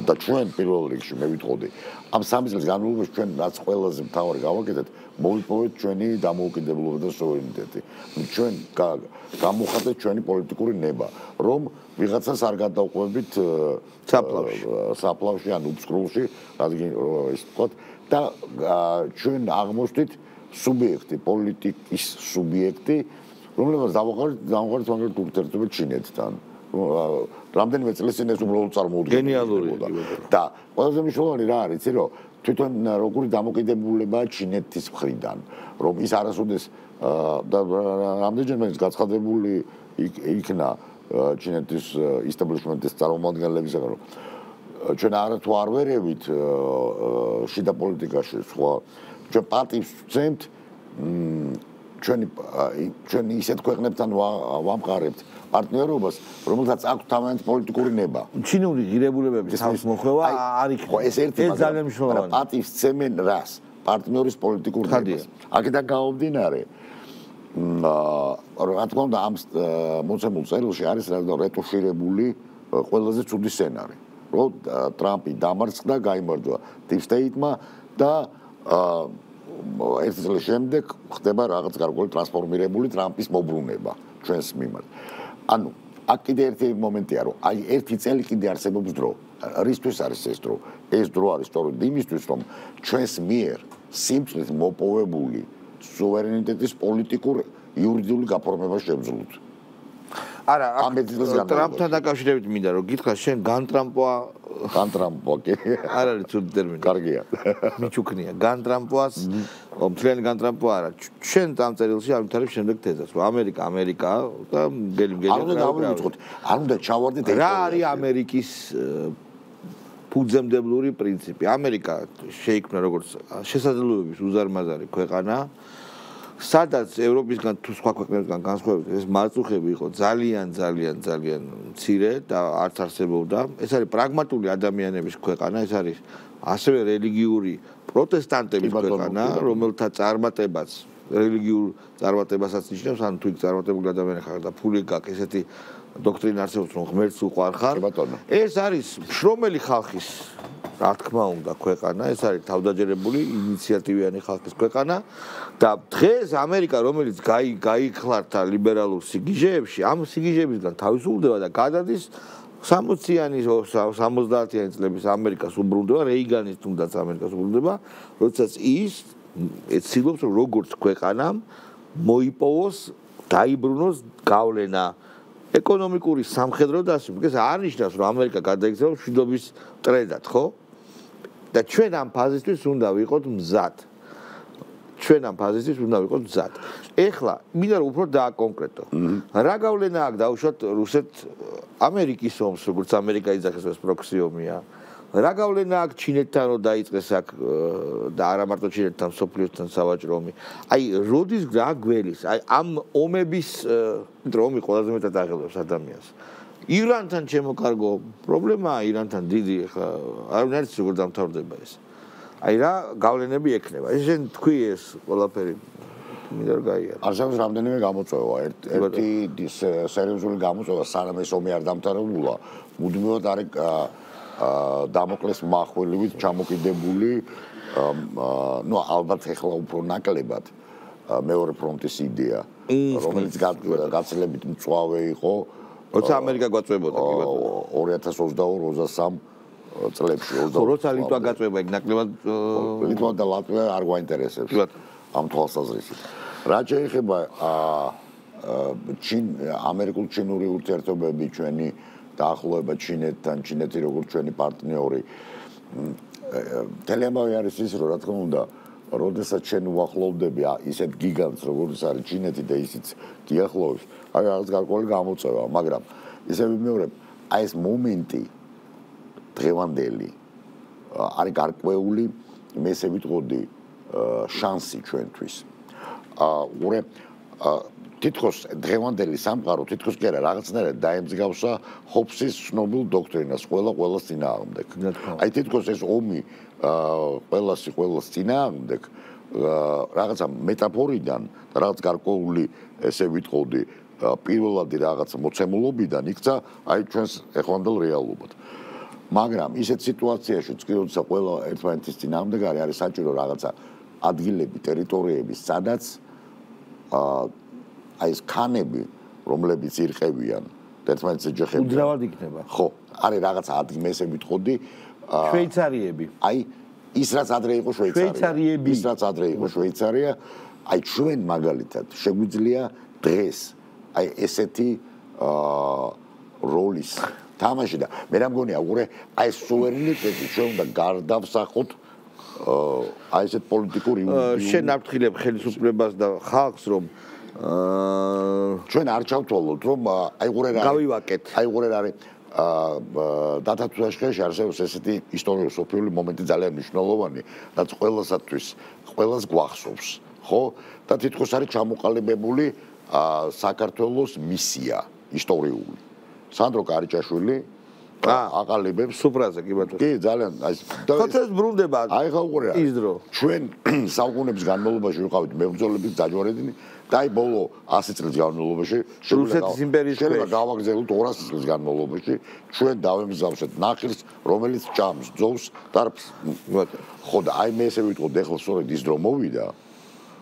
და ჩვენ პირველ რიგში მე ვიტყოდი ამ სამი წლის განმავლობაში ჩვენ რაც ყველაზე მთავარი გავაკეთეთ მოიპოვეთ ჩვენი დამოუკიდებლობა და სუვერენიტეტი ჩვენ გამოხატეთ ჩვენი პოლიტიკური ნება რომ ვიღაცას არ გადავყვებით საფლავში ან უფსკრულში რადგან ის ვთქვათ და ჩვენ აღმოჩნდით სუბიექტი პოლიტიკის სუბიექტი რომლებსაც დავაყარეთ მაგალითად ურთიერთობა ჩინეთთან რამდენიმე წლის წინ ეს უბრალოდ წარმოუდგენელი გენიალურია და ყველაზე მნიშვნელოვანი რა არის იცი რომ თვითონ როგორი დამოკიდებულებაა ჩინეთის მხრიდან რომ ის არასოდეს და რამდენჯერმე გაცხადებული იქნა ჩინეთის establishment-ის წარმომადგენლებისგან რომ ჩვენ არათუ არ ვერევით შიდა პოლიტიკაში სხვა ჩვენ პარტიებს ვცემთ ჩვენ ისეთ ქვეყნებთან ვამყარებთ პარტნიორობას, რომელსაც აქვს თავიანთი პოლიტიკური ნება. ჩინური ღირებულებების თავისმოხვევა არ იქნება. ხო, ეს ერთი ძალიან მნიშვნელოვანია. პარტიებს ცემენ რას? პარტნიორის პოლიტიკურ ნებას. აქედან გამომდინარე, რა თქმა უნდა, ამ მოცემულ წერილში არის რეტუშირებული ყველაზე ცუდი სცენარი. რომ ტრამპი დამარცხდა, გაიმარჯვა Deep State-მა და ერთი წლის შემდეგ ხდება რაღაც გარკვეული ტრანსფორმირებული ტრამპის მოbrunება ჩვენს მიმართ. ანუ აქ კიდე ერთი მომენტია, რომ აი ერთი წელი კიდე არსებობს დრო. რისთვის არის ეს დრო? ეს დრო არის სწორედ იმისთვის, რომ ჩვენს მიერ სიმწვრით მოპოვებული სუვერენიტეტის პოლიტიკურ იურიდიული გაფორმება შევძლოთ. არა, ტრამპთან დაკავშირებით მინდა რომ გითხრა შენ განტრამპვა კი. არ არის ცუდი ტერმინი. კარგია. მიჩუქნია. განტრამპვას, მთლიანი განტრამპვა არა. შენ წამწერილში ავითარებ შემდეგ თეზას, რომ ამერიკა და გელი. არ უნდა დავივიწყოთ. არ უნდა ჩავარდეთ რა არის ამერიკის ფუძემდებლური პრინციპი? ამერიკა შეიქმნა როგორც შესაძლებლობების უზარმაზარი ქვეყანა. სადაც ევროპისგან თუ სხვა ქვეყნებისგან განსხვავებით ეს მაწუხები იყო ძალიან მცირე და არც არსებობდა. ეს არის პრაგმატული ადამიანების ქვეყანა, ეს არის ასევე რელიგიური პროტესტანტების ქვეყანა, რომელთა წარმატებაც რელიგიურ წარმატებასაც ნიშნავს, ან თუ იქ წარმატებული ადამიანი ხარ და ფული გაქვს, ესეთი დოქტრინა არსებობს, რომ ღმერთს უყვარხარ. ეს არის შრომელი ხალხის რა თქმა უნდა ქვეყანა, ეს არის თავდაჯერებული ინიციატივიანი ხალხის ქვეყანა და დღეს ამერიკა რომელიც გაიხლარდა ლიბერალურ სიგიჟეებში, ამ სიგიჟეებისგან თავისუფლდება და გადადის 60-იანი 70-იანი წლების ამერიკას უბრუნდება, რეიგანის თუნდაც ამერიკას უბრუნდება, როდესაც ის ეცილობს რომ როგორც ქვეყანამ მოიპოვოს, დაიბრუნოს გავლენა ეკონომიკური სამხედრო და ასე ეს არ ნიშნავს რომ ამერიკა გადაიქცევა მშვიდობის ტრედად, ხო? და ჩვენ ამ ფაზისთვის უნდა ვიყოთ მზად. ეხლა მინდა რომ უფრო დააკონკრეტო. რა გავლენა აქვს დაუშვათ რუსეთ-ამერიკის ომს, როგორც ამერიკა იძახეს ეს პროქსი ომია. რა გავლენა აქვს ჩინეთთან რომ დაიწყეს აქ და არა მარტო ჩინეთთან, სოფლიოსთან სავაჭრო ომი. აი, როდის რა გველის? აი, ამ ომების ომი ყველაზე მეტად აღელვებს ადამიანს. ირანთან შემოკარგო პრობლემაა, ირანთან დიდი ხა არ უნდა არის როგორ დამთავრდება ეს. აი რა გავლენები ექნება. შენ თქვი ეს ყველაფერი მინდა რომ გაიარო. არსებობს რამდენიმე გამოწვევა. ერთი სერიოზული გამოწვევა, სანამ ეს ომი არ დამთავრებულა, მუდმივად არის დამოკლეს მახვილივით ჩამოკიდებული ნუ ალბათ ეხლა უფრო ნაკლებად მეორე ფრონტის იდეა, რომელიც გაცილებით მწვავე იყო. როცა ამერიკა გვაწვებოდა 2022-23 წლებში. როცა ლიტვა გაწვება იქ ნაკლებად ლიტვა და ლატვია არ გვაინტერესებს ამ თვალსაზრისით. რა შეიძლება ამერიკულ-ჩინური ურთიერთობები ჩვენი დაახლოება ჩინეთთან, ჩინეთი როგორც ჩვენი პარტნიორი. თელემავი არის ის, რომ რა თქმა უნდა, როდესაც ჩვენ უახლოვდები ისეთ გიგანტს, როგორც არის ჩინეთი და ისიც გიახლოვებს, აი რაღაც გარკვეული გამოწვევა, მაგრამ ისე ვიმეორებ, აი ეს მომენტი დღევანდელი არის გარკვეული, მე ესე ვიტყოდი, შანსი ჩვენთვის. თითქოს დღევანდელი სამყარო თითქოს კი არა რაღაცნაირად დაემსგავსა ჰობსის ცნობილ დოქტრინას ყველას წინააღმდეგ. აი თითქოს ეს ომი ყველას წინააღმდეგ რაღაცა მეტაფორიდან და რაღაც გარკვეული ესე ვიტყოდი პირველადი რაღაც მოცემულობიდან იქცა აი ჩვენს ეხლანდელ რეალობად. მაგრამ ისეთ სიტუაციაშიც კი როცა ყველა ერთმანეთის წინააღმდეგ არის საჭირო რაღაცა ადგილები, ტერიტორიები, სადაც აი ეს ქანები, რომლებიც ირყევიან, ერთმანეთს ეჯახებიან. უძრავად იქნება. ხო, არის რაღაც ადგილი, მე ესე ვიტყოდი, შვეიცარიები. აი, ის რაც ადრე იყო შვეიცარია, აი ჩვენ მაგალითად შეგვიძლია დღეს აი ესეთი როლის თამაში და მე რა მგონია, აი ეს სუვერენიტეტი ჩვენ უნდა გარდავსახოთ აი ესეთ პოლიტიკური შენ არ ვთხილებ ხელისუფლებას და ხალხს რომ ჩვენ არ ჩავთვალოთ რომ აი გავივაკეთ. აი არის დათათვაშხეში არსებობს ესეთი ისტორიულ-სოფიული მომენტი ძალიან მნიშვნელოვანი, რაც ყველას გვახსოვს, ხო? და თითქოს არის ჩამოყალიბებული საქართველოს მისია ისტორიული. სანდრო კარიჭაშვილი აყალიბებს სუფრაზე კი ბატონო. კი ძალიან აი ხოთეს ბრუნდება. აი ხო უყურე ის დრო. ჩვენ საუკუნეების განმავლობაში ვიყავით მებრძოლების დაჯვარედინი და აი ბოლო 100 წლის განმავლობაში რუსეთის იმპერიის შეიძლება გავაგრძელოთ 200 წლის განმავლობაში ჩვენ დავემგზავრეთ ნახილს რომელიც ჭამს ძოვს დარბს ხო და აი მე ესე ვიტყოდ ეხლა სწორედ ის დრო მოვიდა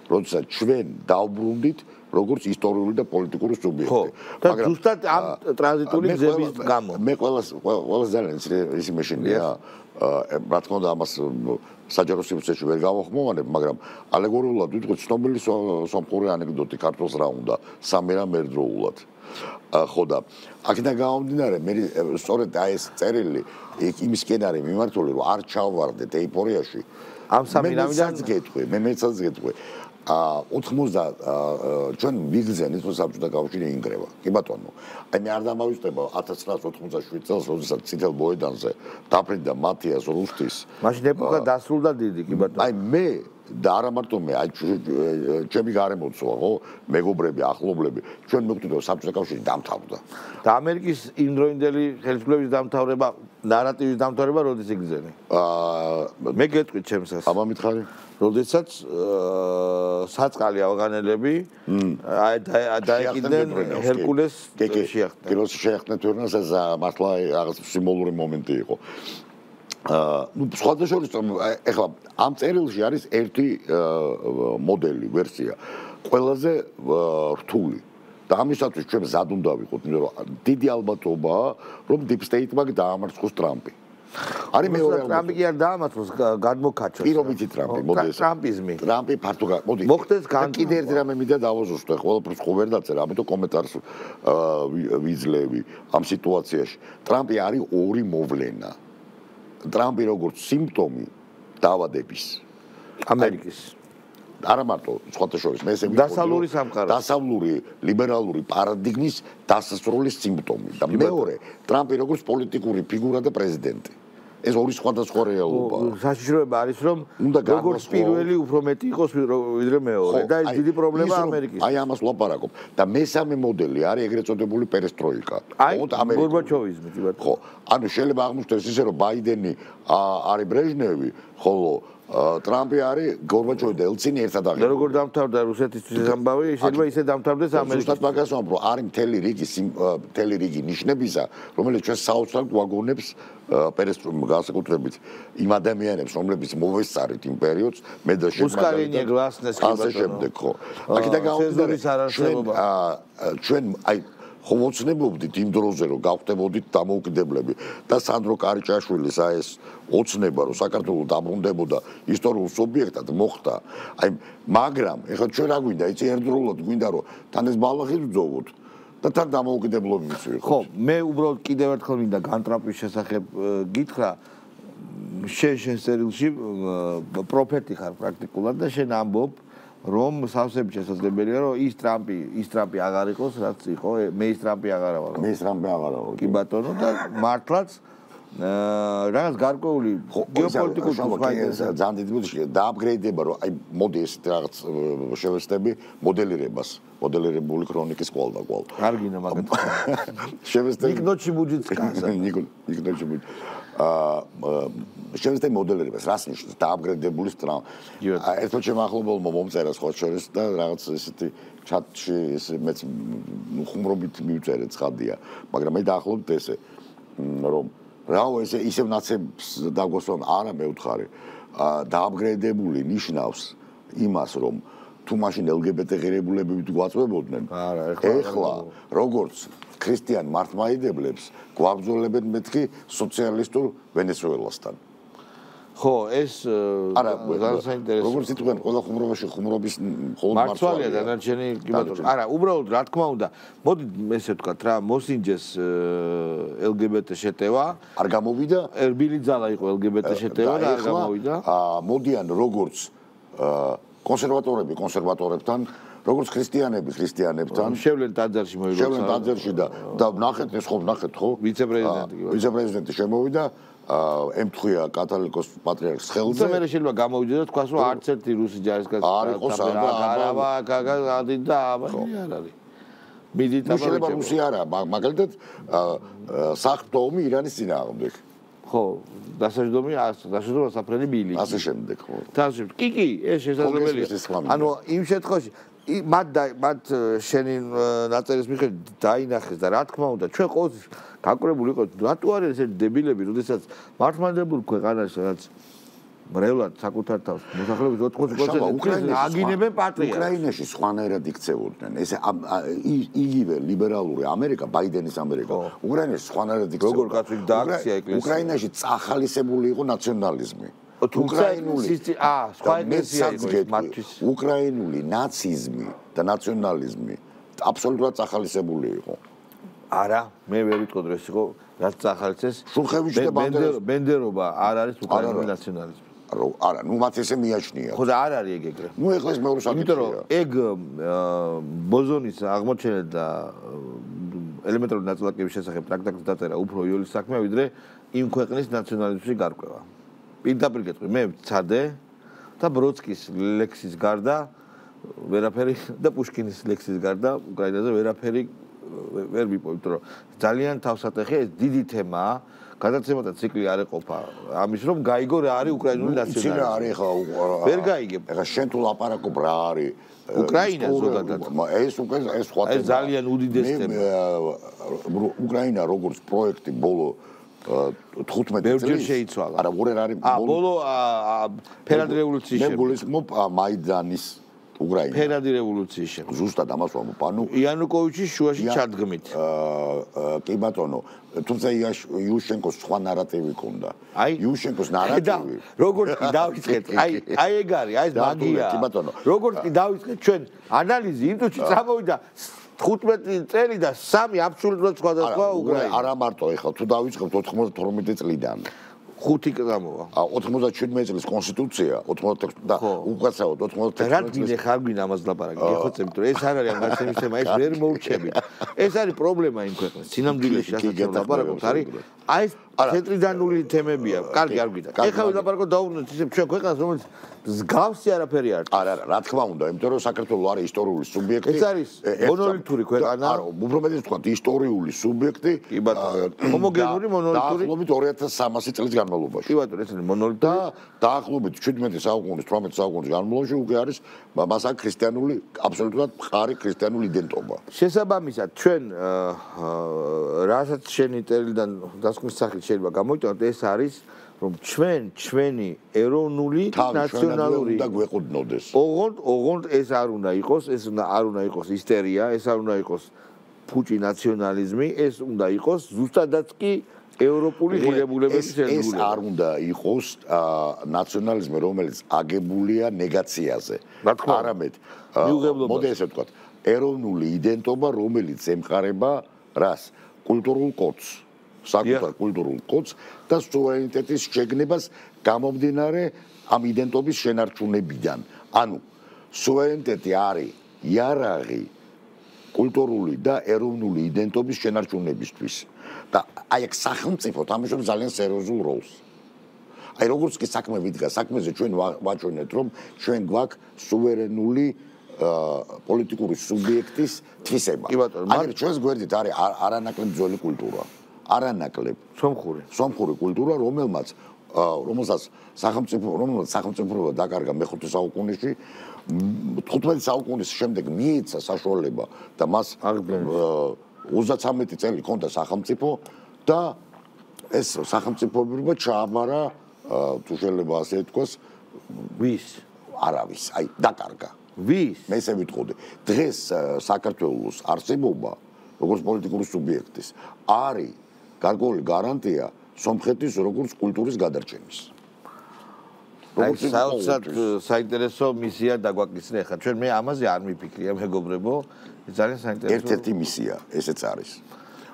როდესაც ჩვენ დავბრუნდით როგორც ისტორიული და პოლიტიკური სუბიექტი. მაგრამ ზუსტად ამ ტრანზიტული გზების გამო. მე ყველას ძალიან ისე მეშინია. რა თქმა უნდა ამას საჯარო სივრცეში ვერ გავახმოვანებ, მაგრამ ალეგორიულად ვიტყვით ცნობილი სომხური ანეკდოტი ქართულს რა უნდა, სამი რამ ერთდროულად. ხო და აქედან გამომდინარე მე სწორედ აი ეს წერილი იმისკენ არის მიმართული რომ არ ჩავვარდეთ ეიფორიაში. ამ სამი რამიდან მე მეცაც გეტყვი. 90 ჩვენ ვიგზენით რომ საბჭოთა კავშირი ინგრევა. კი ბატონო. აი მე არ დამავიწყდება 1997 წელს, როდესაც წითელ მოედანზე დაფრინდა მათიას რუსტის. მაშინ ეპოქა დასრულდა დიდი, კი ბატონო. აი მე და არა მარტო მე, აი ჩემი გარემოცვა, ხო? მეგობრები, ახლობლები, ჩვენ მივხვდით რომ საბჭოთა კავშირი დამთავრდა. და ამერიკის იმდროინდელი ხელისუფლების დამთავრება, ნარატივის დამთავრება როდის იგრძენი? მე გეტყვით ჩემს. აბა მითხარი. როდესაც საწყალი ავღანელები დაეკიდნენ ჰერკულეს შეახდნენ. კი, როცა შეახდნენ თურნას ეს მართლა რაღაც სიმბოლური მომენტი იყო. ну სხვადასხვა ეხლა ამ წერილში არის ერთი მოდელი ვერსია ყველაზე რთული და ამისათვის ჩვენ მზად უნდა ვიყოთ იმიტომ რომ დიდი ალბათობაა რომ deep state-მა დაამარცხოს ტრამპი არის მეორე ტრამპი კი არ დაამარცხოს გადმოქაჩოს პირობითი ტრამპი მოდი ტრამპიზმი ტრამპი ფართო მოდი მოხდეს კიდე ერთი რამე მინდა დავაზუსტო ყველაფერს ხო ვერ დაწერ ამიტომ კომენტარს ვიძლევი ამ სიტუაციაში ტრამპი არის ორი მოვლენა ტრამპი როგორც სიმპტომი დაავადების ამერიკის არა მარტო სხვათა შორის მე ესე დასავლური სამყარო დასავლური ლიბერალური პარადიგმის დასასრულის სიმპტომი და მეორე ტრამპი როგორც პოლიტიკური ფიგურა და პრეზიდენტი ეს ორი სხვადასხვა რეალობაა საშიშროება არის რომ როგორც პირველი უფრო მეტი იყოს ვიდრე მეორე და ეს დიდი პრობლემა ამერიკის აი ამას ვლაპარაკობ და მესამე მოდელი არის ეგრეთ წოდებული პერესტროიკა გორბაჩოვიზმი კი ბატონო ხო ანუ შეიძლება აღმოჩნდეს ისე რომ ბაიდენი არის ბრეჟნევი ხოლო ტრამპი არის გორბაჩოვი და ელცინი ერთად აღიარეს. როგორ დამთავრდა რუსეთის ამბავი, შეიძლება ისე დამთავრდეს ამერიკის. ზუსტად მაგას ვამბობ, არის მთელი რიგი ნიშნებისა, რომელიც ჩვენ საოცრად ვაგონებს პერესტროიკას განსაკუთრებით იმ ადამიანებს, რომლებიც მოვესწარით იმ პერიოდს, მე და უსკარინი გლასნეს კი ბატონო. შემდეგ ხო. აქედან გამომდინარე ჩვენ აი ხო მოცნებობდით იმ დროზე რომ გავხდებოდით დამოუკიდებლები და სანდრო კარიჭაშვილის აი ეს ოცნება რომ საქართველოს დაბრუნდებოდა ისტორიულ სუბიექტად მოხდა აი მაგრამ ეხლა ჩვენ რა გვინდა იცი ერთდროულად გვინდა რომ თან ეს ბალახი ვძოვოთ და თან დამოუკიდებლობი მივიღოთ ხო მე უბრალოდ კიდევ ერთხელ მინდა განტრამპის შესახებ გითხრა შენ წერილში პროფეტი ხარ პრაქტიკულად და შენ ამბობ რომ სავსებით შესაძლებელია რომ ის ტრამპი აღარ იყოს რაც იყო მე ის ტრამპი აღარა ვარ მე ის ტრამპი აღარა ვარ კი ბატონო და მართლაც რაღაც გარკვეული გეოპოლიტიკური ძალიან დიდი მოდელი დააპგრეიდება რომ აი მოდი ეს რაღაც შევეცდები მოდელირებული ქრონიკის კვალ და კვალ კარგინა მაგათ შევეცდები ნიკნოჩი ბუჯიცკასა ნიკნოჩი ბუჯ შევეცდები მოდელირებას რას ნიშნავს დააპგრეიდებული ტრამპი ერთად შემახლობელმა მომწერა სხვა შორის და რაღაც ესეთი ჩატში ეს მეც ხუმრობით მივწერე ცხადია მაგრამ მე დაახლოებით ესე რომ რაო ესე ისევ ნაცებს დაგვასვან არა მე ვთხარი დააპგრეიდებული ნიშნავს იმას რომ თუ მაშინ LGBT ღირებულებები გვაწვებოდნენ ეხლა როგორც ქრისტიან მართლმადიდებლებს გვაბრძოლებენ მეთქი სოციალისტურ ვენესუელასთან ხო ეს არა საინტერესო როგორც იტყვიან ყველა ხუმრობაში ხუმრობის მხოლოდ მართვალია დანარჩენი კი ბატონო არა უბრალოდ რა თქმა უნდა მოდი ესე ვთქვათ რა მოსინჯეს LGBT შეტევა არ გამოვიდა ერბილი ძალა იყო LGBT შეტევა და არ გამოვიდა მოდიან როგორც კონსერვატორები კონსერვატორებთან როგორც ქრისტიანებთან შევლენ ტაძარში მოიგო შევლენ ტაძარში და ნახეთ ეს ხო ნახეთ ხო ვიცე-პრეზიდენტი შემოვიდა ემთხვია კათოლიკოს პატრიარქს ხელზე. მე შეიძლება გამოვიდე და თქვას რომ არც ერთი რუსი ჯარისკაცი არ იყო საერთოდ არა გაგადი და აბა არ არის. მიდით შეიძლება რუსი არა, მაგალითად საერთო ომი ირანის წინააღმდეგ. ხო, დასაჯდომი საფრენი ბილი. ასე შემდეგ, ხო. კი, ეს შესაძლებელია. ანუ იმ შემთხვევაში მათ შენი ნაწერის მიხედვით დაინახეს და რა თქმა უნდა, ჩვენ ყოველთვის გაკვრებული იყო, რატო არის ესეთი დებილები, როდესაც მართლმადიდებლურ ქვეყანაში რაც მრევლად საკუთარ თავს მოსახლეობის 80% აგინებენ პატრიოტს. უკრაინაში სხვანაირად იქცეოდნენ. ესე იგივე ლიბერალური ამერიკა, ბაიდენის ამერიკა. უკრაინაში სხვანაირად იქცეოდა. როგორ კაცი დააქცია ეკლესია. უკრაინაში წახალისებული იყო ნაციონალიზმი. სხვა ეკლესია იყო მათთვის. უკრაინული ნაციზმი და ნაციონალიზმი აბსოლუტურად წახალისებული იყო. არა, მე ვერ ვიტყოდ რომ ეს იყო რაც წახალისეს. შუხევიჩი და ბენდერობა არ არის უკრაინული ნაციონალიზმი. არა, ნუ მათ ესე მიაჩნია. ხო და არ არის ეგ ეგრე. ნუ ეხლა ეს მეორე საკითხია. იმიტომ რომ ეგ ბოზონის აღმოჩენა და ელემენტარული ნაწილაკების შესახებ ტრაქტატის დაწერა უფრო იოლის საქმეა, ვიდრე იმ ქვეყნის ნაციონალიზმში გარკვევა. პირდაპირ გეტყვი, მე ვცადე და ბროდსკის ლექსის გარდა ვერაფერი და პუშკინის ლექსის გარდა უკრაინაზე ვერაფერი ვერ ვიპოვე, იმიტომ რომ ძალიან თავსატეხია ეს დიდი თემაა. გადაცემათა ციკლი არ ეყოფა ამის რომ გაიგო რა არის უკრაინული ნაციონალიზმი. რა არის ხა ვერ გაიგებ. ეხლა შენ თუ ლაპარაკობ რა არის უკრაინა ზოგადად. ეს სხვა ეს ძალიან უდიდეს თემა. უკრაინა როგორც პროექტი ბოლო 15 წელს შეიცვალა. არა, უბრალოდ არის ბოლო ფერადი რევოლუციის შემდეგ. მე გულისხმობ მაიდანის უკრაინა. ფერადი რევოლუციის შემდეგ. ზუსტად ამას ვამბობ. ანუ იანუკოვიჩის შუაში ჩადგმით. კი ბატონო, თუმცა იუშენკოს სხვა ნარატივი ჰქონდა. იუშენკოს ნარატივი. როგორც კი დავიწყეთ, აი ეგ არის, აი ეს მაგია. კი ბატონო. როგორც კი დავიწყეთ ჩვენ ანალიზი, იმ თვეში წამოვიდა 15 წელი და 3 აბსოლუტურად სხვადასხვა უკრაინა. არა მარტო ეხლა თუ დავიწყებთ 92 წლიდან 5 წამოვა. 97 წლის კონსტიტუცია, 86 და უკაცრავად 96 რა გინდა ხარ გვინდა ამას ლაპარაკი, გიხოცებთ რომ ეს არ არის ამასემის თემა, ეს ვერ მოურჩებით. ეს არის პრობლემა იმ ქვეყნის. სინამდვილეში რასაც ლაპარაკობთ, არის აი ეს ცენტრიდანული თემებია. კარგი არ გვიდა. ეხლა ვილაპარაკოთ დაუბრუნდეთ ისე ჩვენ ქვეყანას, რომელიც მსგავსი არაფერი არ არის. არა, რა თქმა უნდა, იმიტომ რომ საქართველოს არის ისტორიული სუბიექტი. ეს არის მონოლითური ქვეყანა. არა, უფრო მეტიც თქვა ისტორიული სუბიექტი. კი ბატონო. ჰომოგენური მონოლითური. დაახლოებით 2300 წლის განმავლობაში. კი ბატონო, ეს არის მონოლითური. დაახლოებით 17 საუკუნის, 18 საუკუნის განმავლობაში უკვე არის მას აქვს ქრისტიანული, აბსოლუტურად მხარი ქრისტიანული იდენტობა. შესაბამისად, ჩვენ რასაც შენი წერილიდან დასკვნის სახით შეიძლება გამოვიტანოთ, ეს არის რომ ჩვენი ეროვნული ნაციონალური და გვეყუდნოდეს. ოღონდ ეს არ უნდა იყოს, ეს არ უნდა იყოს ისტერია, ეს არ უნდა იყოს ფუჭი ნაციონალიზმი, ეს უნდა იყოს ზუსტადაც კი ევროპული ღირებულებების ერთგულება. ეს არ უნდა იყოს ნაციონალიზმი, რომელიც აგებულია ნეგაციაზე. არამედ მოდი ესე ვთქვათ, ეროვნული იდენტობა, რომელიც ემყარება რას? კულტურულ კოდს. საკუთარ კულტურულ კოდს და სუვერენიტეტის შეგნებას გამომდინარე ამ იდენტობის შენარჩუნებიდან. ანუ სუვერენიტეტი არის იარაღი კულტურული და ეროვნული იდენტობის შენარჩუნებისთვის. და აი აქ სახელმწიფო თამაშობს ძალიან სერიოზულ როლს. აი როგორც კი საქმე ვიდგა, საქმეზე ჩვენ ვაჩვენეთ, რომ ჩვენ გვაქვს სუვერენული პოლიტიკური სუბიექტის თვისება. აი ჩვენს გვერდით არის არანაკლებ ძველი კულტურა. არანაკლებ სომხური კულტურა, რომელსაც სახელმწიფო დაკარგა მე-5 საუკუნეში, 15 საუკუნის შემდეგ მიეცა საშუალება და მას 33 წელი ჰქონდა სახელმწიფო და ეს სახელმწიფოება ჩააბარა, თუ შეიძლება ასე ითქვას, ვის? არავის, აი დაკარგა. ვის? მე ესე ვიტყოდი. დღეს საქართველოს არსებობა როგორც პოლიტიკური სუბიექტის არის გარკვეული გარანტია სომხეთის როგორც კულტურის გადარჩენის. აი საოცრად საინტერესო მისია დაგვაკისრე ხა. ჩვენ მე ამაზე არ მიფიქრია, მეგობრებო. ეს ძალიან საინტერესო. ერთ-ერთი მისია ესეც არის.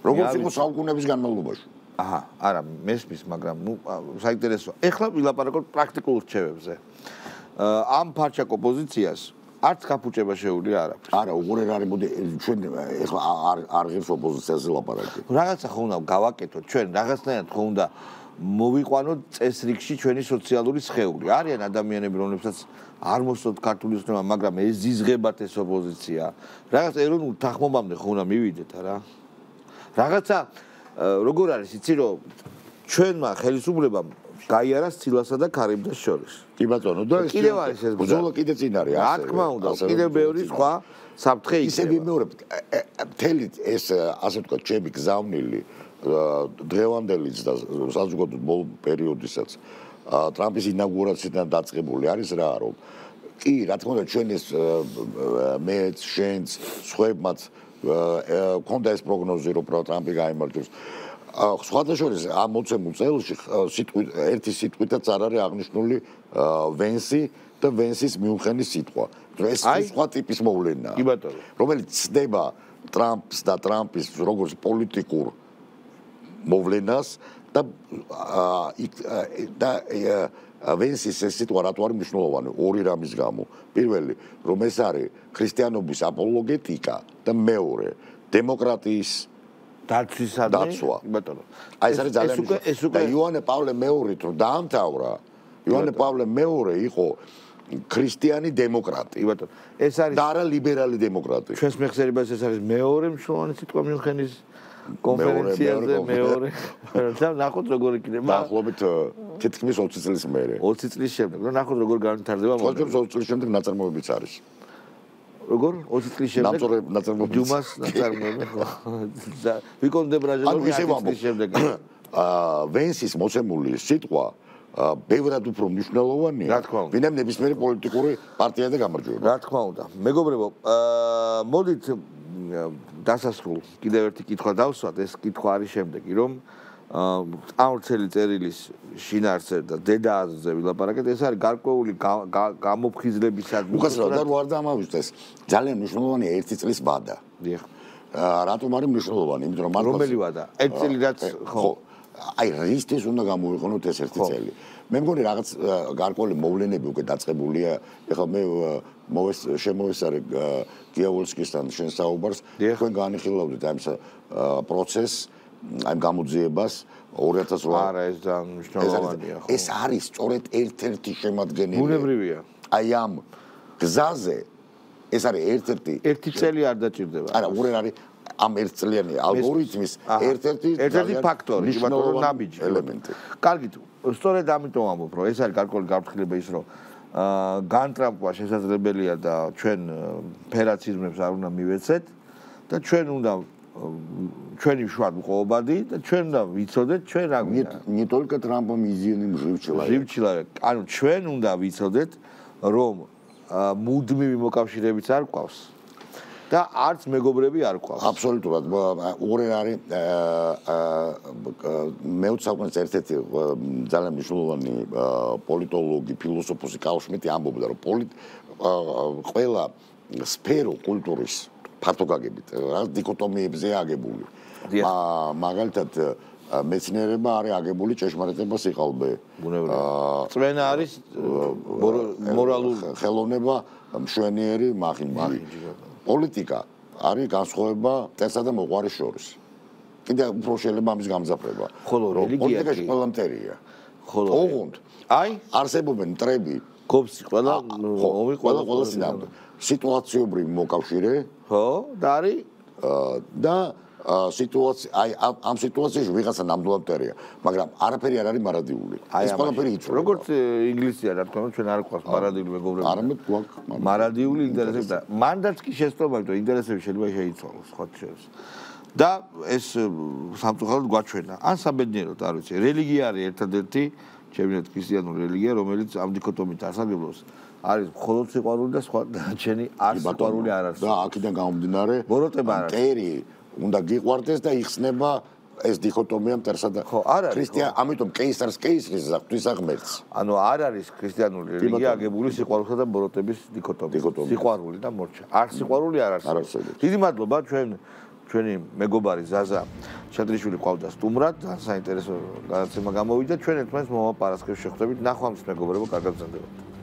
როგორც იყო საუკუნეების განმავლობაში. აჰა, არა, მესმის, მაგრამ ნუ საინტერესო. ეხლა ვილაპარაკოთ პრაქტიკულ რჩევებზე. ამ ფარჩაკ ოპოზიციას არც კაფუჭება შეუძლია არაფერს. არა, უყურე რა არის, მოდი ჩვენ ეხლა არ ღირს ოპოზიციაზე ლაპარაკი. რაღაცა ხო უნდა გავაკეთოთ ჩვენ, რაღაცნაირად ხო უნდა მოვიყვანოთ წესრიგში ჩვენი სოციალური სხეული. არიან ადამიანები, რომლებსაც არ მოსწონთ ქართული ოცნება, მაგრამ ეზიზღებათ ეს ოპოზიცია. რაღაც ეროვნულ თანხმობამდე ხო უნდა მივიდეთ რა. რაღაცა როგორ არის, იცი რომ ჩვენმა ხელისუფლებამ გაიარა სცილასა და ქარიბდას შორის. კი ბატონო, და კიდევ არის ეს ბრძოლა კიდე წინ არის რა თქმა უნდა, კიდევ ბევრი სხვა საფრთხე იქნება. ისე ვიმეორებ, მთელი ეს ასე ვთქვათ, ჩემი გზავნილი დღევანდელიც და საზოგადოებრივ ბოლო პერიოდისაც ტრამპის ინაუგურაციიდან დაწყებული არის რა, რომ კი, რა თქმა უნდა, ჩვენ ეს მეც, შენც, სხვებმაც ქონდა ეს პროგნოზი, რომ ტრამპი გაიმარჯვებს. სხვათა შორის ამ მოცემულ წელში ერთი სიტყვითაც არ არის აღნიშნული ვენსი და ვენსის მიუხედის სიტყვა. ეს სხვა ტიპის მოვლენაა. კი ბატონო. რომელიც ცდება ტრამპს და ტრამპის როგორც პოლიტიკურ მოვლენას და ვენსის ეს სიტყვა რატო არის მნიშვნელოვანი? ორი რამის გამო. პირველი, რომ ეს არის ქრისტიანობის აპოლოგეტიკა და მეორე, დემოკრატიის დაცვა. ბატონო. აი ეს არის ძალიან მნიშვნელოვანი. და იოანე პავლე მეორით რომ დაამთავრა, იოანე პავლე მეორე იყო ქრისტიანი დემოკრატი. ბატონო. ეს არის და არა ლიბერალი დემოკრატი. ჩვენს მეხსიერებას ეს არის მეორე მნიშვნელოვანი სიტყვა მიუნხენის კონფერენციაზე მეორე. და ნახოთ როგორ იქნება. დაახლოებით თითქმის 20 წლის მერე. 20 წლის შემდეგ. და ნახოთ როგორ განვითარდება მოდი. 20 წლის შემდეგ ნაწარმოებიც არის. როგორ 20 წლის შემდეგ ნაწარმოებიც. დუმას ნაწარმოები ხო. ვიკონდე ბრაჟილოვი 20 წლის შემდეგ. ვენსის მოცემული სიტყვა ბევრად უფრო მნიშვნელოვანია. ვინმე ნებისმიერი პოლიტიკური პარტია და გამარჯვება. რა თქმა უნდა. მეგობრებო, მოდით დასასრულ კიდევ ერთი კითხვა დავსვათ. ეს კითხვა არის შემდეგი, რომ წამორჩელი წერილის შინაარსზე და დედააზრზე ვილაპარაკეთ. ეს არის გარკვეული გამოფხიზლებისადმი. უკაცრავად და არ დამავიწყდეს. ძალიან მნიშვნელოვანია ერთი წლის ვადა. დიახ. რატომ არის მნიშვნელოვანი? იმიტომ რომ რომელი ვადა? ერთი წელი რაც ხო. აი რისთვის უნდა გამოვიყენოთ ეს ერთი წელი. მე მგონი რაღაც გარკვეული მოვლენები უკვე დაწყებულია. ეხლა მე შემოვესწარი გიაულსკისთან შენ საუბარს. თქვენ განიხილავდით ამ პროცესს, ამ გამოძიებას 2008 არა ეს ძალიან მნიშვნელოვანია ხო. ეს არის სწორედ ერთ-ერთი შემადგენელი. ბუნებრივია. აი ამ გზაზე ეს არის ერთ-ერთი ერთი წელი არ დაჭირდება. არა, უბრალოდ არის ამ ერთწლიანი ალგორითმის ერთ-ერთი ფაქტორი, ბატონო, ნაბიჯი ელემენტი. კარგით, სწორედ ამიტომ ამბობ, რომ ეს არის გარკვეული გაფრთხილება ის, რომ განტრამპვა შესაძლებელია და ჩვენ ფერაციზმებს არ უნდა მივეცეთ და ჩვენ უნდა ჩვენი შუა მყოფობადი და ჩვენ უნდა ვიცოდეთ ჩვენ რა გვინდა. Не только Трампом единым жив человек. ანუ ჩვენ უნდა ვიცოდეთ, რომ მუდმივი მოკავშირეებიც არ ყავს. და არც მეგობრები არ ყავს. აბსოლუტურად. უღრე არის მე-20 საუკუნის ერთ-ერთი ძალიან მნიშვნელოვანი პოლიტოლოგი, ფილოსოფოსი კარლ შმიტი ამბობდა, რომ ყველა სფერო კულტურის ფართოგაგებით რა დიქოტომიებზე აგებული. მაგალითად მეცნიერება არის აგებული ჭეშმარიტებას იყალბე. წვენა არის მორალური ხელოვნება მშვენიერი მახინჯი. პოლიტიკა არის განსხვავება წესსა და მოყვარის შორის. კიდე უფრო შეიძლება ამის გამძაფრება. ხოლო რელიგია პოლიტიკაში ყველა მტერია. ხოლო ოღონდ აი არსებობენ მტრები გობს ყველა ყველა სინამდვილე სიტუაციობრივი მოკავშირე ხო და არის და სიტუაცია აი ამ სიტუაციაში ვიღაცა ნამდვილად მტერია, მაგრამ არაფერი არ არის მარადიული. ეს ყველაფერი იწვევს. როგორც ინგლისია რა თქმა უნდა ჩვენ არ გვყავს მარადიული მეგობრები. არამედ გვაქვს მარადიული ინტერესები და მანდაც კი შეცდომა, იმიტომ ინტერესები შეიძლება შეიცვალოს სხვა შორის. და ეს სამწუხაროდ გვაჩვენა. ან საბედნიეროდ არ ვიცი, რელიგია არის ერთადერთი ჩემი ქრისტიანული რელიგია, რომელიც ამ დიქოტომით ასაგებლობს. არის მხოლოდ სიყვარული და სხვა დანარჩენი არ სიყვარული არ არის. და აქედან გამომდინარე, ბოროტება არ არის. მტერი უნდა გიყვარდეს და იხსნება ეს დიქოტომია მტერსა და ქრისტიან, ამიტომ კეისარს კეისრის და ღვთისა ღმერთს. ანუ არ არის ქრისტიანული რელიგია აგებული სიყვარულსა და ბოროტების დიქოტომიით. სიყვარული და მორჩა. არ სიყვარული არ არსებობს. დიდი მადლობა ჩვენი მეგობარი ზაზა ჩადრიშვილი ყავდა სტუმრად, ძალიან საინტერესო გადაცემა გამოვიდა. ჩვენ ერთმანეთს მომავალ პარასკევს შეხვდებით. ნახვამდის მეგობრებო, კარგად გრძელდებოდეთ.